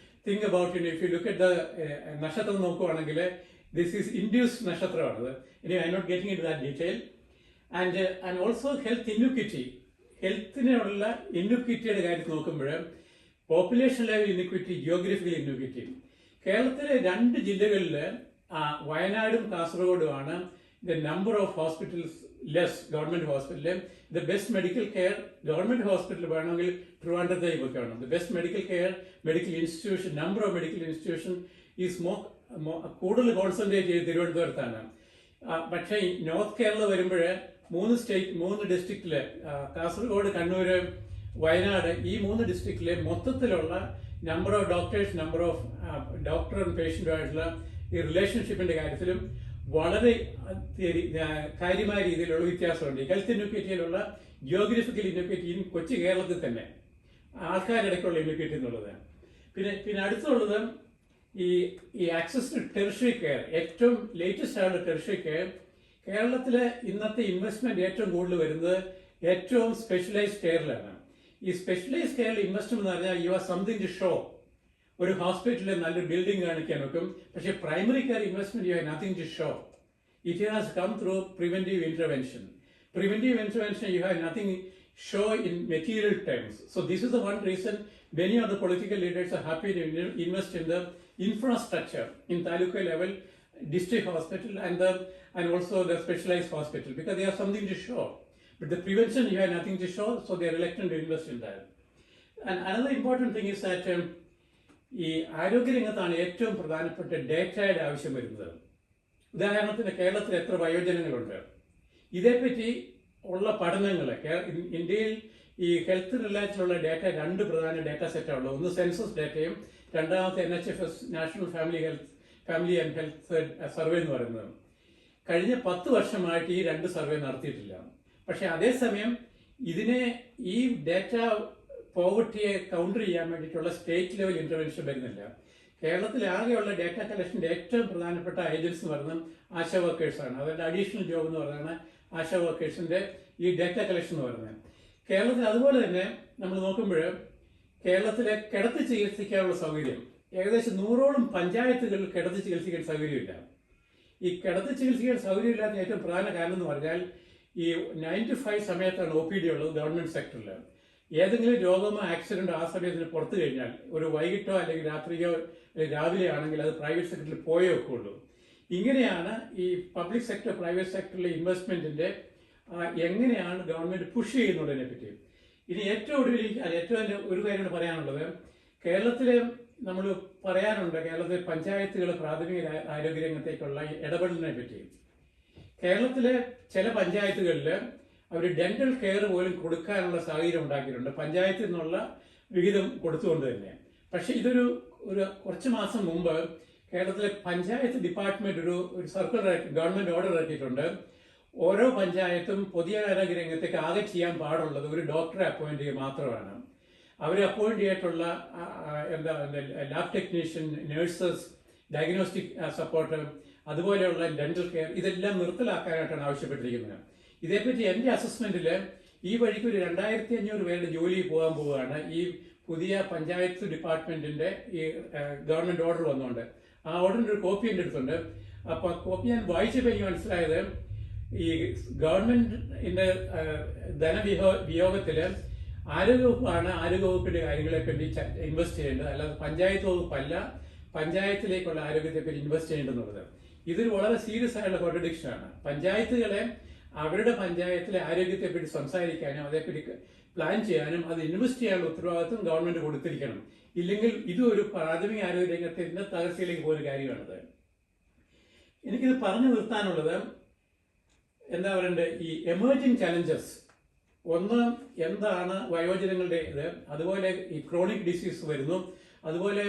thing about, if you look at the Nashatram Nokuanagile, this is induced Nashatra. Anyway, I'm not getting into that detail. And also health inequity. Health inequity population level inequity, geographical inequity. കേരളത്തിലെ 2 ജില്ലകളിൽ വയനാടും കാസർഗോഡുമാണ് the number of hospitals less, government hospital. The best medical care, government hospital വേണമെങ്കിൽ ട്രിവാൻഡ്രത്തേക്ക് വെക്കണം. The best medical care, medical institution, number of medical institution is കൂടുതൽ കോൺസെൻട്രേറ്റ് ചെയ്ത് തിരുവനന്തപുരത്താണ്. പക്ഷേ നോർത്ത് കേരള വരുമ്പോൾ 3 ഡിസ്ട്രിക്റ്റില്, കാസർഗോഡ്, കണ്ണൂർ, വയനാട്, ഈ 3 ഡിസ്ട്രിക്റ്റിലെ മൊത്തത്തിലുള്ള number of doctors, number of doctor and പേഷ്യന്റുമായിട്ടുള്ള ഈ റിലേഷൻഷിപ്പിന്റെ കാര്യത്തിലും വളരെ കാര്യമായ രീതിയിലുള്ള വ്യത്യാസമുണ്ട്. ഹെൽത്ത് ഇൻക്വിറ്റിയിലുള്ള ജിയോഗ്രഫിക്കൽ ഇൻക്വിറ്റിയും കൊച്ചു കേരളത്തിൽ തന്നെ ആൾക്കാരിടയ്ക്കുള്ള ഇൻക്വിറ്റി എന്നുള്ളത്. പിന്നെ അടുത്തുള്ളത് ഈ ആക്സസ് ടു ടെറിഷറി കെയർ. ഏറ്റവും ലേറ്റസ്റ്റ് ആയുള്ള ടെറിഷറി കെയർ കേരളത്തിലെ ഇന്നത്തെ ഇൻവെസ്റ്റ്മെന്റ് ഏറ്റവും കൂടുതൽ വരുന്നത് ഏറ്റവും സ്പെഷ്യലൈസ്ഡ് കെയറിലാണ്. ഈ സ്പെഷ്യലൈസ്ഡ് കെയറിൽ ഇൻവെസ്റ്റ്മെന്റ് എന്ന് പറഞ്ഞാൽ you are something to show. ഒരു ഹോസ്പിറ്റലിൽ നല്ലൊരു ബിൽഡിംഗ് കാണിക്കാൻ വെക്കും, പക്ഷെ primary care investment you have nothing to show. It has come through preventive intervention. Preventive intervention, you have nothing show in material terms. So this is the one reason many of the political leaders are happy to invest in the infrastructure in taluka level, district hospital, and also the specialized hospital, because they have something to show. But the prevention, you have nothing to show, so they are reluctant to invest in that. And another important thing is that ഈ ആരോഗ്യരംഗത്താണ് ഏറ്റവും പ്രധാനപ്പെട്ട ഡേറ്റയുടെ ആവശ്യം വരുന്നത്. ഉദാഹരണത്തിന് കേരളത്തിൽ എത്ര വയോജനങ്ങളുണ്ട്, ഇതേപ്പറ്റി ഉള്ള പഠനങ്ങൾ ഇന്ത്യയിൽ ഈ ഹെൽത്ത് റിലേറ്റഡുള്ള ഡേറ്റ 2 പ്രധാന ഡേറ്റ സെറ്റാണുള്ളത്. ഒന്ന് സെൻസസ് ഡേറ്റയും രണ്ടാമത്തെ NHFS national family and health survey എന്ന് പറയുന്നത്. കഴിഞ്ഞ 10 വർഷമായിട്ട് ഈ 2 സർവേ നടത്തിയിട്ടില്ല. പക്ഷെ അതേസമയം ഈ ഡേറ്റ പോവർട്ടിയെ കൗണ്ടർ ചെയ്യാൻ വേണ്ടിയിട്ടുള്ള സ്റ്റേറ്റ് ലെവൽ ഇന്റർവെൻഷൻ വരുന്നില്ല. കേരളത്തിൽ ആകെയുള്ള ഡേറ്റ കളക്ഷൻ്റെ ഏറ്റവും പ്രധാനപ്പെട്ട ഏജൻസി എന്ന് പറയുന്നത് ആശാ വർക്കേഴ്സാണ്. അവരുടെ അഡീഷണൽ ജോബ് എന്ന് പറയുന്നത് ആശാ വർക്കേഴ്സിന്റെ ഈ ഡേറ്റ കളക്ഷൻ എന്ന് പറയുന്നത്. കേരളത്തിൽ അതുപോലെ തന്നെ നമ്മൾ നോക്കുമ്പോൾ കേരളത്തിലെ കിടത്തി ചികിത്സിക്കാനുള്ള സൗകര്യം ഏകദേശം 100ഓളം പഞ്ചായത്തുകളിൽ കിടത്തി ചികിത്സിക്കാൻ സൗകര്യമില്ല. ഈ കിടത്തി ചികിത്സിക്കാൻ സൗകര്യമില്ലാത്ത ഏറ്റവും പ്രധാന കാരണം എന്ന് പറഞ്ഞാൽ ഈ 9 to 5 സമയത്താണ് OPD ഉള്ളത് ഗവൺമെന്റ് സെക്ടറിൽ. ഏതെങ്കിലും രോഗമോ ആക്സിഡന്റോ ആ സമയത്തിന് പുറത്തു കഴിഞ്ഞാൽ ഒരു വൈകിട്ടോ അല്ലെങ്കിൽ രാത്രിയോ അല്ലെങ്കിൽ രാവിലെ ആണെങ്കിൽ അത് പ്രൈവറ്റ് സെക്ടറിൽ പോയേ ഒക്കെയുള്ളൂ. ഇങ്ങനെയാണ് ഈ പബ്ലിക് സെക്ടർ പ്രൈവറ്റ് സെക്ടറിലെ ഇൻവെസ്റ്റ്മെന്റിന്റെ എങ്ങനെയാണ് ഗവൺമെന്റ് പുഷ് ചെയ്യുന്നതിനെ പറ്റി. ഇനി ഏറ്റവും ഒരു കാര്യം പറയാനുള്ളത്, കേരളത്തിലെ നമ്മൾ പറയാറുണ്ട് കേരളത്തിലെ പഞ്ചായത്തുകൾ പ്രാഥമിക ആരോഗ്യ രംഗത്തേക്കുള്ള ഇടപെടലിനെ പറ്റി. കേരളത്തിലെ ചില പഞ്ചായത്തുകളിൽ അവർ ഡെന്റൽ കെയർ പോലും കൊടുക്കാനുള്ള സാഹചര്യം ഉണ്ടാക്കിയിട്ടുണ്ട്, പഞ്ചായത്തിൽ നിന്നുള്ള വിഹിതം കൊടുത്തുകൊണ്ട് തന്നെ. പക്ഷെ ഇതൊരു കുറച്ച് മാസം മുമ്പ് കേരളത്തിലെ പഞ്ചായത്ത് ഡിപ്പാർട്ട്മെന്റ് ഒരു സർക്കുലർ ഗവൺമെന്റ് ഓർഡർ ഇറക്കിയിട്ടുണ്ട്. ഓരോ പഞ്ചായത്തും പൊതുജനാരോഗ്യ രംഗത്തേക്ക് ആകെ ചെയ്യാൻ പാടുള്ളത് ഒരു ഡോക്ടറെ അപ്പോയിന്റ് ചെയ്യുക മാത്രമാണ്. അവർ അപ്പോയിന്റ് ചെയ്തിട്ടുള്ള lab technician, nurses, diagnostic support, അതുപോലെയുള്ള ഡെന്റൽ കെയർ ഇതെല്ലാം നിർത്തലാക്കാനായിട്ടാണ് ആവശ്യപ്പെട്ടിരിക്കുന്നത്. ഇതേപ്പറ്റി എൻ്റെ അസസ്മെന്റിൽ ഈ വഴിക്ക് ഒരു 2500 പേരുടെ ജോലി പോകാൻ പോവുകയാണ് ഈ പുതിയ പഞ്ചായത്ത് ഡിപ്പാർട്ട്മെന്റിന്റെ ഈ ഗവൺമെന്റ് ഓർഡർ വന്നുകൊണ്ട്. ആ ഓർഡറിന്റെ ഒരു കോപ്പി എൻ്റെ അടുത്തുണ്ട്. അപ്പൊ കോപ്പി ഞാൻ വായിച്ചപ്പോൾ എനിക്ക് മനസ്സിലായത് ഈ ഗവൺമെന്റിന്റെ ധനവിയോഗത്തില് ആരോഗ്യവകുപ്പാണ് ആരോഗ്യവകുപ്പിന്റെ കാര്യങ്ങളെ പറ്റി ഇൻവെസ്റ്റ് ചെയ്യേണ്ടത്, അല്ലാതെ പഞ്ചായത്ത് വകുപ്പല്ല പഞ്ചായത്തിലേക്കുള്ള ആരോഗ്യത്തെ പറ്റി ഇൻവെസ്റ്റ് ചെയ്യേണ്ടതെന്നുള്ളത്. ഇതൊരു വളരെ സീരിയസ് ആയിട്ടുള്ള കോൺട്രഡിക്ഷൻ ആണ്. പഞ്ചായത്തുകളെ അവരുടെ പഞ്ചായത്തിലെ ആരോഗ്യത്തെ പറ്റി സംസാരിക്കാനും അതേപ്പറ്റി പ്ലാൻ ചെയ്യാനും അത് ഇൻവെസ്റ്റ് ചെയ്യാനുള്ള ഉത്തരവാദിത്വം ഗവൺമെന്റ് കൊടുത്തിരിക്കണം. ഇല്ലെങ്കിൽ ഇതും ഒരു പ്രാഥമിക ആരോഗ്യ രംഗത്തിന്റെ തകർച്ചയിലേക്ക് പോകുന്ന കാര്യമാണത്. എനിക്കിത് പറഞ്ഞു നിർത്താനുള്ളത് എന്താ പറയണ്ടേ, ഈ എമേർജിംഗ് ചലഞ്ചസ്. ഒന്ന്, എന്താണ് വയോജനങ്ങളുടെ ഇത്, അതുപോലെ ഈ ക്രോണിക് ഡിസീസ് വരുന്നു, അതുപോലെ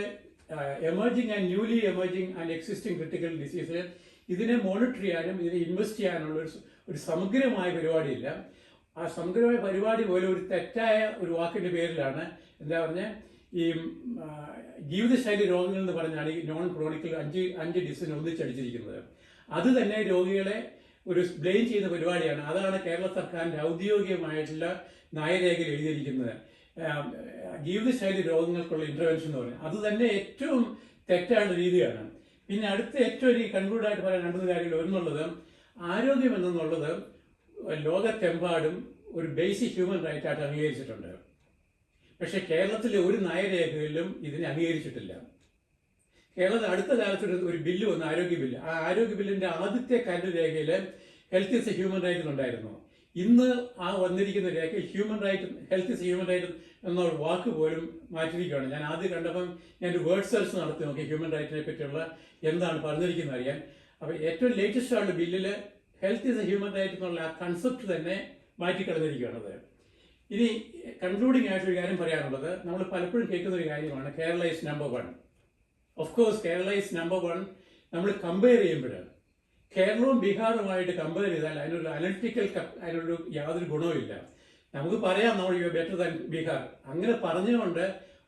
emerging and newly emerging and existing critical disease. ഇതിനെ മോണിറ്റർ ചെയ്യാനും ഇതിനെ ഇൻവെസ്റ്റ് ചെയ്യാനുള്ള ഒരു സമഗ്രമായ പരിപാടിയില്ല. ആ സമഗ്രമായ പരിപാടി പോലെ ഒരു തെറ്റായ ഒരു വാക്കിന്റെ പേരിലാണ് എന്താ പറഞ്ഞ ഈ ജീവിതശൈലി രോഗങ്ങൾ എന്ന് പറഞ്ഞാണ് ഈ നോൺ ക്രോണിക്കൽ അഞ്ച് ഡിസീസിനെ ഒന്നിച്ചടിച്ചിരിക്കുന്നത്. അത് തന്നെ രോഗികളെ ഒരു ബ്ലെയിം ചെയ്യുന്ന പരിപാടിയാണ്. അതാണ് കേരള സർക്കാരിന്റെ ഔദ്യോഗികമായിട്ടുള്ള നയരേഖയിൽ എഴുതിയിരിക്കുന്നത്. ജീവിതശൈലി രോഗങ്ങൾക്കുള്ള ഇന്റർവെൻഷൻ എന്ന് പറയുന്നത് അത് തന്നെ ഏറ്റവും തെറ്റായ രീതിയാണ്. പിന്നെ അടുത്ത ഏറ്റവും കൺക്ലൂഡായിട്ട് പറയാൻ രണ്ടു കാര്യങ്ങൾ. ഒന്നുള്ളത്, ആരോഗ്യം എന്നുള്ളത് ലോകത്തെമ്പാടും ഒരു ബേസിക് ഹ്യൂമൻ റൈറ്റ് ആയിട്ട് അംഗീകരിച്ചിട്ടുണ്ട്. പക്ഷെ കേരളത്തിലെ ഒരു നയരേഖകളിലും ഇതിനെ അംഗീകരിച്ചിട്ടില്ല. കേരളത്തിൽ അടുത്ത കാലത്ത് ഒരു ബില്ല് വന്നു, ആരോഗ്യ ബില്ല്. ആ ആരോഗ്യ ബില്ലിന്റെ ആദ്യത്തെ കരട് രേഖയിൽ health is a human right ഉണ്ടായിരുന്നു. ഇന്ന് ആ വന്നിരിക്കുന്ന രേഖയിൽ human right, health is human right എന്ന വാക്ക് പോലും മാറ്റിയിരിക്കുകയാണ്. ഞാൻ ആദ്യം കണ്ടപ്പം ഞാനൊരു വേർഡ് സെർച്ച് നടത്തി നോക്കി ഹ്യൂമൻ റൈറ്റിനെ പറ്റിയുള്ള എന്താണ് പറഞ്ഞിരിക്കുന്നത് അറിയാൻ. അപ്പൊ ഏറ്റവും ലേറ്റസ്റ്റ് ആയിട്ടുള്ള ബില്ലില് health is a human right എന്നുള്ള ആ കൺസെപ്റ്റ് തന്നെ മാറ്റിക്കളഞ്ഞിരിക്കുകയാണത്. ഇനി കൺക്ലൂഡിംഗ് ആയിട്ടൊരു കാര്യം പറയാനുള്ളത്, നമ്മൾ പലപ്പോഴും കേൾക്കുന്ന ഒരു കാര്യമാണ് Kerala is number 1. Of course Kerala is number 1. നമ്മൾ കമ്പയർ ചെയ്യുമ്പോൾ കേരളവും ബീഹാറുമായിട്ട് കമ്പയർ ചെയ്താൽ അതിനൊരു യാതൊരു ഗുണവുമില്ല. നമുക്ക് പറയാം നമ്മൾ യു ബെറ്റർ ദാൻ ബീഹാർ. അങ്ങനെ പറഞ്ഞുകൊണ്ട്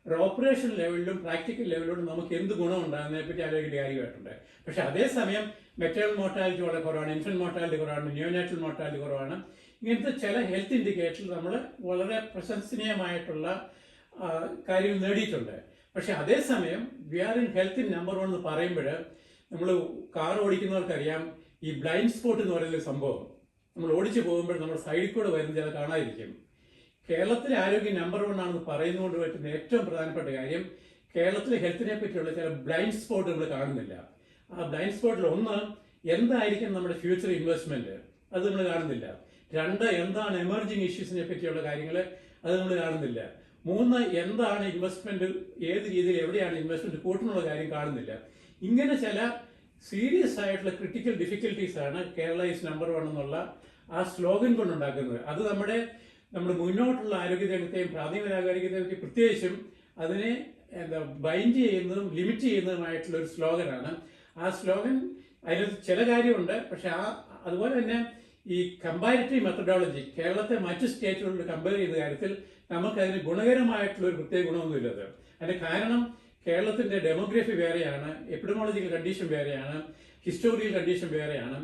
ഒരു ഓപ്പറേഷൻ ലെവലിലും പ്രാക്ടിക്കൽ ലെവലിലും നമുക്ക് എന്ത് ഗുണമുണ്ടാകുന്നതിനെ പറ്റി ആലോചിക്കേണ്ട കാര്യമായിട്ടുണ്ട്. പക്ഷെ അതേസമയം മെറ്റേണൽ മോർട്ടാലിറ്റി വളരെ കുറവാണ്, ഇൻഫന്റ് മോർട്ടാലിറ്റി കുറവാണ്, നിയോനാറ്റൽ മോർട്ടാലിറ്റി കുറവാണ്. ഇങ്ങനത്തെ ചില ഹെൽത്ത് ഇൻഡിക്കേറ്ററിൽ നമ്മൾ വളരെ പ്രശംസനീയമായിട്ടുള്ള കാര്യങ്ങൾ നേടിയിട്ടുണ്ട്. പക്ഷെ അതേസമയം we are in health in number 1 എന്ന് പറയുമ്പോൾ നമ്മൾ കാർ ഓടിക്കുന്നവർക്കറിയാം ഈ ബ്ലൈൻഡ് സ്പോട്ട് എന്ന് പറയുന്ന സംഭവം. നമ്മൾ ഓടിച്ചു പോകുമ്പോൾ നമ്മുടെ സൈഡിൽ കൂടെ വരുന്ന ചില കാണാതിരിക്കും. കേരളത്തിലെ ആരോഗ്യം നമ്പർ 1 ആണെന്ന് പറയുന്നതുകൊണ്ട് പറ്റുന്ന ഏറ്റവും പ്രധാനപ്പെട്ട കാര്യം കേരളത്തിലെ ഹെൽത്തിനെ പറ്റിയുള്ള ചില ബ്ലൈൻഡ് സ്പോട്ട് നമ്മൾ കാണുന്നില്ല. ആ ബ്ലൈൻഡ് സ്പോട്ടിൽ ഒന്ന്, എന്തായിരിക്കും നമ്മുടെ ഫ്യൂച്ചർ ഇൻവെസ്റ്റ്മെന്റ്, അത് നമ്മൾ കാണുന്നില്ല. 2, എന്താണ് എമർജിംഗ് ഇഷ്യൂസിനെ പറ്റിയുള്ള കാര്യങ്ങൾ, അത് നമ്മൾ കാണുന്നില്ല. 3, എന്താണ് ഇൻവെസ്റ്റ്മെന്റ്, ഏത് രീതിയിൽ എവിടെയാണ് ഇൻവെസ്റ്റ്മെന്റ് കൂട്ടുന്നുള്ള കാര്യം കാണുന്നില്ല. ഇങ്ങനെ ചില സീരിയസ് ആയിട്ടുള്ള ക്രിട്ടിക്കൽ ഡിഫിക്കൽട്ടീസ് ആണ് കേരള ഈസ് നമ്പർ 1 എന്നുള്ള ആ സ്ലോഗൻ കൊണ്ടുണ്ടാക്കുന്നത്. അത് നമ്മുടെ മുന്നോട്ടുള്ള ആരോഗ്യ രംഗത്തെയും പ്രാഥമിക ആരോഗ്യത്തെ പ്രത്യേകിച്ചും അതിനെ ബൈൻഡ് ചെയ്യുന്നതും ലിമിറ്റ് ചെയ്യുന്നതുമായിട്ടുള്ള ഒരു സ്ലോഗനാണ്. ആ സ്ലോഗൻ അതിൽ ചില കാര്യമുണ്ട്. പക്ഷെ അതുപോലെ തന്നെ ഈ കമ്പാരിറ്റീവ് മെത്തഡോളജി കേരളത്തെ മറ്റു സ്റ്റേറ്റുകളോട് കമ്പയർ ചെയ്യുന്ന കാര്യത്തിൽ നമുക്കതിന് ഗുണകരമായിട്ടുള്ള ഒരു പ്രത്യേക ഗുണമൊന്നുമില്ലത്. അതിന്റെ കാരണം കേരളത്തിന്റെ ഡെമോഗ്രഫി വേറെയാണ്, എപ്പിഡമോളജിക്കൽ കണ്ടീഷൻ വേറെയാണ്, ഹിസ്റ്റോറിക്കൽ കണ്ടീഷൻ വേറെയാണ്,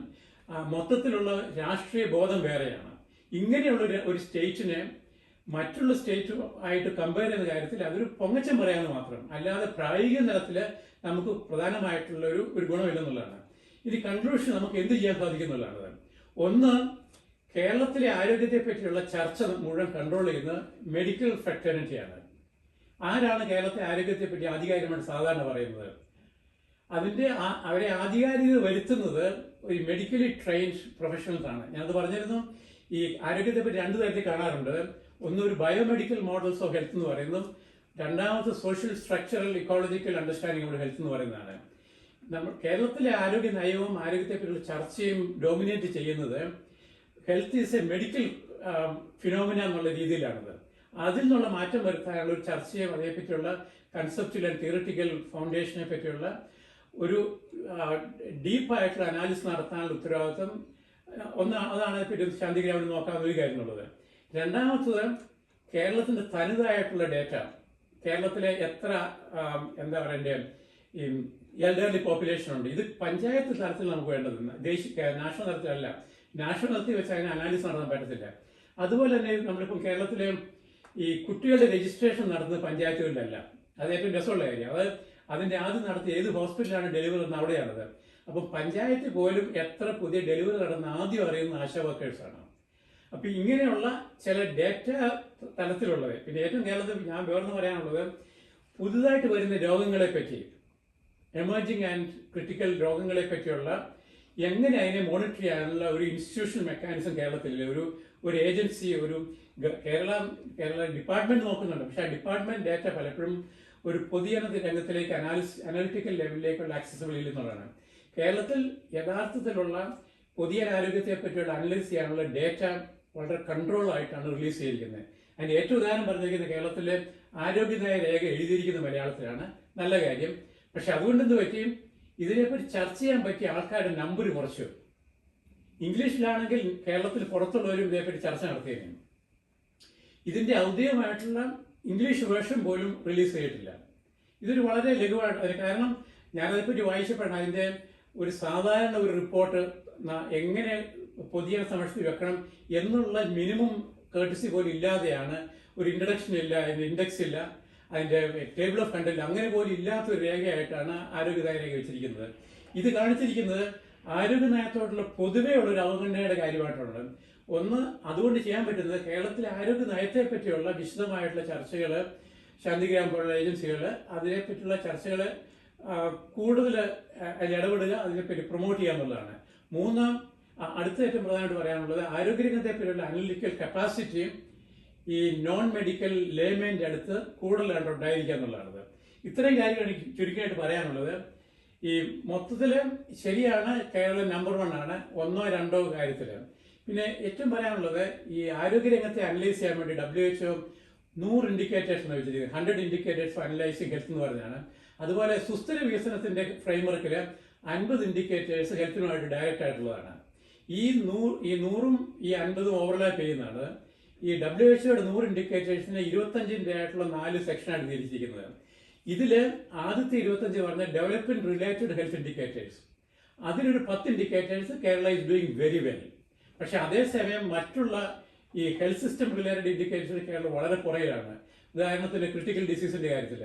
മൊത്തത്തിലുള്ള രാഷ്ട്രീയ ബോധം വേറെയാണ്. ഇങ്ങനെയുള്ള ഒരു സ്റ്റേറ്റിനെ മറ്റുള്ള സ്റ്റേറ്റ് ആയിട്ട് കമ്പയർ ചെയ്യുന്ന കാര്യത്തിൽ അതൊരു പൊങ്ങച്ചം പറയാമെന്ന് മാത്രം, അല്ലാതെ പ്രായോഗിക തലത്തിൽ നമുക്ക് പ്രധാനമായിട്ടുള്ള ഒരു ഗുണമില്ലെന്നുള്ളതാണ്. ഇനി കൺക്ലൂഷൻ നമുക്ക് എന്ത് ചെയ്യാൻ സാധിക്കുന്നുള്ളതാണ്. ഒന്ന്, കേരളത്തിലെ ആരോഗ്യത്തെ പറ്റിയുള്ള ചർച്ച മുഴുവൻ കൺട്രോൾ ചെയ്യുന്ന മെഡിക്കൽ ഫ്രറ്റേണിറ്റിയാണ്. ആരാണ് കേരളത്തിലെ ആരോഗ്യത്തെ പറ്റി ആധികാരികമായിട്ട് സാധാരണ പറയുന്നത്? അവരെ ആധികാരികത വരുത്തുന്നത് ഒരു മെഡിക്കലി ട്രെയിൻഡ് പ്രൊഫഷണൽസ് ആണ്. ഞാനത് പറഞ്ഞിരുന്നു. ഈ ആരോഗ്യത്തെ പറ്റി രണ്ടു തരത്തിൽ കാണാറുണ്ട്. ഒന്ന് ഒരു ബയോമെഡിക്കൽ മോഡൽസ് ഓഫ് ഹെൽത്ത് എന്ന് പറയുന്നതും, രണ്ടാമത്തെ social structural ecological understanding of health എന്ന് പറയുന്നതാണ്. കേരളത്തിലെ ആരോഗ്യ നയവും ആരോഗ്യത്തെ പറ്റിയുള്ള ചർച്ചയും ഡോമിനേറ്റ് ചെയ്യുന്നത് health is A medical phenomena എന്നുള്ള രീതിയിലാണത്. അതിൽ നിന്നുള്ള മാറ്റം വരുത്താനുള്ള ഒരു ചർച്ചയും അതേപ്പറ്റിയുള്ള കൺസെപ്റ്റുവൽ ആൻഡ് തിയറിറ്റിക്കൽ ഫൗണ്ടേഷനെ പറ്റിയുള്ള ഒരു ഡീപ്പായിട്ടുള്ള അനാലിസിസ് നടത്താനുള്ള ഉത്തരവാദിത്വം അതാണ് അതിനെപ്പറ്റി ശാന്തിക്ക് അവിടെ നോക്കാവുന്ന ഒരു കാര്യം എന്നുള്ളത്. രണ്ടാമത്തത്, കേരളത്തിന്റെ തനതായിട്ടുള്ള ഡേറ്റ, കേരളത്തിലെ എത്ര എന്താ പറയണ്ടേ ഈ എൽഡർലി പോപ്പുലേഷൻ ഉണ്ട്, ഇത് പഞ്ചായത്ത് തലത്തിൽ നമുക്ക് വേണ്ടത്, നാഷണൽ തലത്തിലല്ല. നാഷണൽ തലത്തിൽ വെച്ച് അതിന് അനാലിസിസ് നടത്താൻ പറ്റത്തില്ല. അതുപോലെ തന്നെ നമ്മളിപ്പം കേരളത്തിലെ ഈ കുട്ടികളുടെ രജിസ്ട്രേഷൻ നടത്തുന്നത് പഞ്ചായത്തുകളിലല്ല. അത് ഏറ്റവും രസമുള്ള കാര്യം. അതിന്റെ ആദ്യം നടത്തിയ ഏത് ഹോസ്പിറ്റലാണ് ഡെലിവറി നടന്നത് അവിടെയാണത്. അപ്പം പഞ്ചായത്ത് പോലും എത്ര പുതിയ ഡെലിവറി നടന്ന ആദ്യം അറിയുന്ന ആശാ വർക്കേഴ്സാണ്. അപ്പൊ ഇങ്ങനെയുള്ള ചില ഡേറ്റ തലത്തിലുള്ളത്. പിന്നെ ഏറ്റവും കേരളത്തിൽ ഞാൻ വേർന്ന് പറയാനുള്ളത്, പുതുതായിട്ട് വരുന്ന രോഗങ്ങളെ പറ്റി, എമർജിങ് ആൻഡ് ക്രിട്ടിക്കൽ രോഗങ്ങളെ പറ്റിയുള്ള എങ്ങനെ അതിനെ മോണിറ്റർ ചെയ്യാനുള്ള ഒരു ഇൻസ്റ്റിറ്റ്യൂഷണൽ മെക്കാനിസം കേരളത്തിൽ, ഒരു ഏജൻസി, കേരള ഡിപ്പാർട്ട്മെന്റ് നോക്കുന്നുണ്ട്. പക്ഷെ ആ ഡിപ്പാർട്ട്മെന്റ് ഡേറ്റ പലപ്പോഴും ഒരു പൊതുജന രംഗത്തിലേക്ക് അനലിറ്റിക്കൽ ലെവലിലേക്കുള്ള ആക്സസിബിൾ ഇല്ലെന്നുള്ളതാണ്. കേരളത്തിൽ യഥാർത്ഥത്തിലുള്ള പൊതുജന ആരോഗ്യത്തെ പറ്റിയുള്ള അനലൈസ് ചെയ്യാനുള്ള ഡേറ്റ വളരെ കൺട്രോൾ ആയിട്ടാണ് റിലീസ് ചെയ്തിരിക്കുന്നത്. അതിന്റെ ഏറ്റവും ഉദാഹരണം പറഞ്ഞിരിക്കുന്നത് കേരളത്തിലെ ആരോഗ്യനയ രേഖ എഴുതിയിരിക്കുന്ന മലയാളത്തിലാണ്. നല്ല കാര്യം. പക്ഷെ അതുകൊണ്ടെന്ത് പറ്റിയും ഇതിനെപ്പറ്റി ചർച്ച ചെയ്യാൻ പറ്റിയ ആൾക്കാരുടെ നമ്പർ കുറച്ചു. ഇംഗ്ലീഷിലാണെങ്കിൽ കേരളത്തിൽ പുറത്തുള്ളവരും ഇതേപ്പറ്റി ചർച്ച നടത്തിയിരുന്നു. ഇതിന്റെ ഔദ്യോഗികമായിട്ടുള്ള ഇംഗ്ലീഷ് വേർഷൻ പോലും റിലീസ് ചെയ്തിട്ടില്ല. ഇതൊരു വളരെ ലഘുവായിട്ട്, കാരണം ഞാനതിനെപ്പറ്റി വായിച്ചപ്പോഴാണ് അതിന്റെ ഒരു സാധാരണ ഒരു റിപ്പോർട്ട് എങ്ങനെ പൊതുജന സമക്ഷത്തിൽ വെക്കണം എന്നുള്ള മിനിമം കേർട്ടസി പോലും ഇല്ലാതെയാണ്, ഒരു ഇൻട്രഡക്ഷൻ ഇല്ല, അതിന്റെ ഇൻഡെക്സ് ഇല്ല, അതിന്റെ ടേബിൾ ഓഫ് കണ്ടന്റ് അങ്ങനെ പോലും ഇല്ലാത്ത ഒരു രേഖയായിട്ടാണ് ആരോഗ്യനയ രേഖ വെച്ചിരിക്കുന്നത്. ഇത് കാണിച്ചിരിക്കുന്നത് ആരോഗ്യനയത്തോടുള്ള പൊതുവേ ഉള്ളൊരു അവഗണനയുടെ കാര്യമായിട്ടുണ്ട്. ഒന്ന്, അതുകൊണ്ട് ചെയ്യാൻ പറ്റുന്നത് കേരളത്തിലെ ആരോഗ്യ നയത്തെ പറ്റിയുള്ള വിശദമായിട്ടുള്ള ചർച്ചകൾ, ശാന്തിഗ്രാം പോലുള്ള ഏജൻസികൾ അതിനെപ്പറ്റിയുള്ള ചർച്ചകൾ കൂടുതൽ ഇടപെടുക, അതിനെപ്പറ്റി പ്രൊമോട്ട് ചെയ്യുക എന്നുള്ളതാണ്. മൂന്ന്, അടുത്ത ഏറ്റവും പ്രധാനമായിട്ട് പറയാനുള്ളത് ആരോഗ്യരംഗത്തെ പറ്റിയുള്ള അനലിറ്റിക്കൽ കപ്പാസിറ്റിയും ഈ നോൺ മെഡിക്കൽ ലേമെന്റ് അടുത്ത് കൂടുതലായിട്ട് ഉണ്ടായിരിക്കുക എന്നുള്ളതാണ്. ഇത്രയും കാര്യങ്ങൾ എനിക്ക് ചുരുക്കമായിട്ട് പറയാനുള്ളത്. ഈ മൊത്തത്തില് ശരിയാണ്, കേരളം നമ്പർ 1 ആണ്, 1 or 2 കാര്യത്തില്. പിന്നെ ഏറ്റവും പറയാനുള്ളത്, ഈ ആരോഗ്യരംഗത്തെ അനലൈസ് ചെയ്യാൻ വേണ്ടി WHO 100 ഇൻഡിക്കേറ്റേഴ്സ് എന്ന് വെച്ചിരിക്കുന്നത്, 100 ഇൻഡിക്കേറ്റേഴ്സ് ഫോർ അനലൈസിങ് ഹെൽത്ത് എന്ന് പറഞ്ഞാണ്. അതുപോലെ സുസ്ഥിര വികസനത്തിന്റെ ഫ്രെയിംവർക്കില് 50 ഇൻഡിക്കേറ്റേഴ്സ് ഹെൽത്തിനുമായിട്ട് ഡയറക്റ്റ് ആയിട്ടുള്ളതാണ്. ഈ 100ഉം ഈ 50ഉം ഓവർലാപ്പ് ചെയ്യുന്നതാണ്. ഈ WHOയുടെ 100 ഇൻഡിക്കേറ്റേഴ്സിനെ 25ന്റെ ആയിട്ടുള്ള 4 സെക്ഷനായിട്ട് തിരിച്ചിരിക്കുന്നത്. ഇതില് ആദ്യത്തെ 25 പറഞ്ഞ ഡെവലപ്മെന്റ് റിലേറ്റഡ് ഹെൽത്ത് ഇൻഡിക്കേറ്റേഴ്സ്, അതിലൊരു 10 indicators Kerala is doing very well. പക്ഷെ അതേസമയം മറ്റുള്ള ഈ health system related indicators Keralam വളരെ പുറകിലാണ്. ഉദാഹരണത്തിന് ക്രിട്ടിക്കൽ ഡിസീസിന്റെ കാര്യത്തിൽ,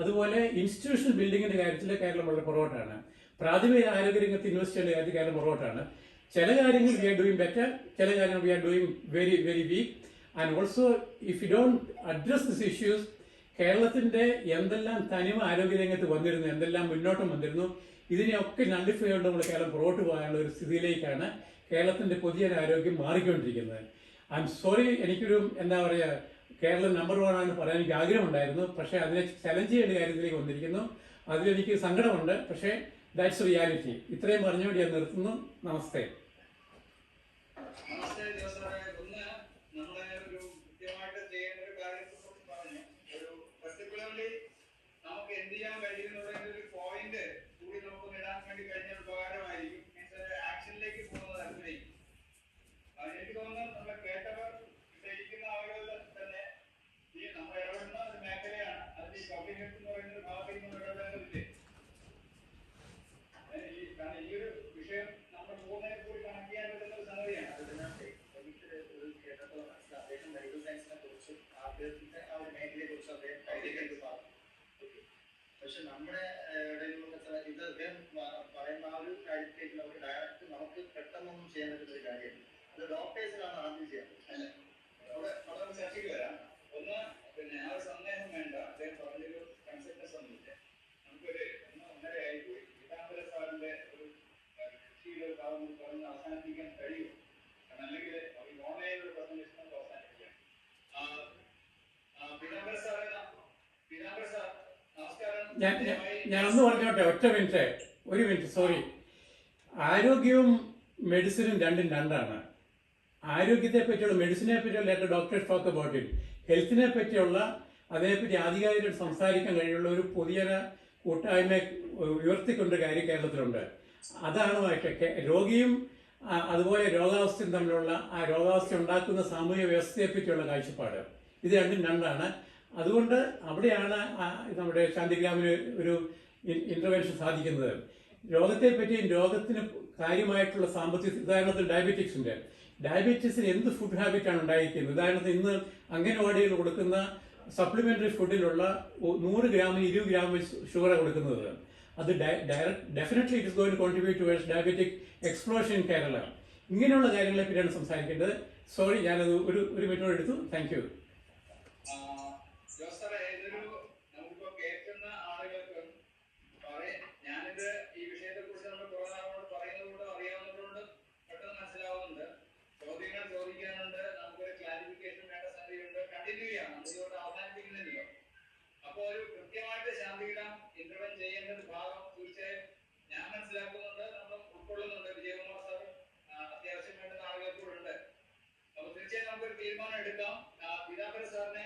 അതുപോലെ ഇൻസ്റ്റിറ്റ്യൂഷണൽ ബിൽഡിങ്ങിന്റെ കാര്യത്തിൽ കേരളം വളരെ പുറകോട്ടാണ്. പ്രാഥമിക ആരോഗ്യരംഗത്ത് ഇൻവെസ്റ്റ് ചെയ്യേണ്ട കാര്യത്തിൽ കേരളം പുറകോട്ടാണ്. ചില കാര്യങ്ങൾ വി ആർ ഡൂയിങ് ബെറ്റർ, ചില കാര്യങ്ങൾ we are doing very very weak. And also if you don't address this issues, കേരളത്തിന്റെ എന്തെല്ലാം തനിമ ആരോഗ്യരംഗത്ത് വന്നിരുന്നു, എന്തെല്ലാം മുന്നോട്ടം വന്നിരുന്നു, ഇതിനെയൊക്കെ നള്ളിഫൈ കൊണ്ട് നമ്മൾ കേരളം പുറകോട്ട് പോകാനുള്ള ഒരു സ്ഥിതിയിലേക്കാണ് കേരളത്തിന്റെ പൊതുജന ആരോഗ്യം മാറിക്കൊണ്ടിരിക്കുന്നത്. ഐ എം സോറി, എനിക്കൊരു എന്താ പറയുക, കേരളം നമ്പർ 1 ആണെന്ന് പറയാൻ എനിക്ക് ആഗ്രഹമുണ്ടായിരുന്നു. പക്ഷേ അതിനെ ചലഞ്ച് ചെയ്യേണ്ട കാര്യത്തിലേക്ക് വന്നിരിക്കുന്നു. അതിലെനിക്ക് സങ്കടമുണ്ട്. പക്ഷേ ദാറ്റ്സ് റിയാലിറ്റി. ഇത്രയും പറഞ്ഞുകൊണ്ട് ഞാൻ നിർത്തുന്നു. നമസ്തേ. നമുക്ക് പെട്ടെന്നൊന്നും ചെയ്യാൻ പറ്റുന്ന ഒരു കാര്യമല്ല. അത് ഡോക്ടേഴ്സിനാണ് ആദ്യം ചെയ്യാൻ അല്ലേ? അവിടെ വളരെ ചർച്ചയ്ക്ക് വരാം. ഒന്ന് പിന്നെ ആ ഒരു സന്ദേഹം വേണ്ട. അദ്ദേഹം പറഞ്ഞൊരു കൺസെപ്റ്റസ് ഒന്നുമില്ല. നമുക്കൊരു 1.5 പോയി പീതാംബര സാറിന്റെ ഒരു കൃഷിയുടെ ഒരു ഭാഗം പറഞ്ഞ് അവസാനിപ്പിക്കാൻ കഴിയും. കാരണം അല്ലെങ്കിൽ ഓൺലൈൻ ഒരു പ്രസന്റേഷൻ നമുക്ക് അവസാനിപ്പിക്കാം. പീതാംബര സാർ നമസ്കാരം. ഞാനൊന്ന് പറഞ്ഞോട്ടെ, ഒരു മിനിറ്റ് സോറി. ആരോഗ്യവും മെഡിസിനും രണ്ടും രണ്ടാണ്. ആരോഗ്യത്തെ പറ്റിയുള്ള മെഡിസിനെ പറ്റിയുള്ള let doctors talk about it. ഹെൽത്തിനെ പറ്റിയുള്ള അതേപ്പറ്റി ആധികാരികമായിട്ട് സംസാരിക്കാൻ കഴിയുള്ള ഒരു പുതിയ കൂട്ടായ്മ ഉയർത്തിക്കൊണ്ട കാര്യം കേരളത്തിലുണ്ട്. അതാണ് രോഗിയും അതുപോലെ രോഗാവസ്ഥയും തമ്മിലുള്ള ആ രോഗാവസ്ഥ ഉണ്ടാക്കുന്ന സാമൂഹ്യ വ്യവസ്ഥയെ പറ്റിയുള്ള കാഴ്ചപ്പാട്. ഇത് രണ്ടും രണ്ടാണ്. അതുകൊണ്ട് അവിടെയാണ് നമ്മുടെ ശാന്തിഗ്രാമിന് ഒരു ഇന്റർവെൻഷൻ സാധിക്കുന്നത്. രോഗത്തെ പറ്റിയും രോഗത്തിന് കാര്യമായിട്ടുള്ള സാമ്പത്തിക, ഉദാഹരണത്തിന് ഡയബറ്റീസിന് എന്ത് ഫുഡ് ഹാബിറ്റാണ് ഉണ്ടായിരിക്കുന്നത്. ഉദാഹരണത്തിന് ഇന്ന് അംഗനവാടിയിൽ കൊടുക്കുന്ന സപ്ലിമെന്ററി ഫുഡിലുള്ള 100 ഗ്രാമിന് 20 ഗ്രാം ഷുഗർ കൊടുക്കുന്നത്. അത് definitely it is going to contribute towards diabetic explosion in Kerala. ഇങ്ങനെയുള്ള കാര്യങ്ങളെ പറ്റിയാണ് സംസാരിക്കേണ്ടത്. സോറി, ഞാനത് ഒരു മിനിറ്റോട് എടുത്തു. Thank you. അപ്പോൾ ഒരു കൃത്യമായിട്ട് ശാന്തിഗ്രാം ഇന്റർവെൻ ചെയ്യേണ്ട ഭാഗം തീർച്ചയായും ഞാൻ മനസ്സിലാക്കുന്നുണ്ട്, നമ്മൾ ഉൾക്കൊള്ളുന്നുണ്ട്. വിജയകുമാർ സാർ അത്യാവശ്യം വേണ്ടുന്ന ആളുകൾ കൂടെ ഉണ്ട്. അപ്പൊ തീർച്ചയായും നമുക്കൊരു തീരുമാനം എടുക്കാം. പീതാംബര സാറിനെ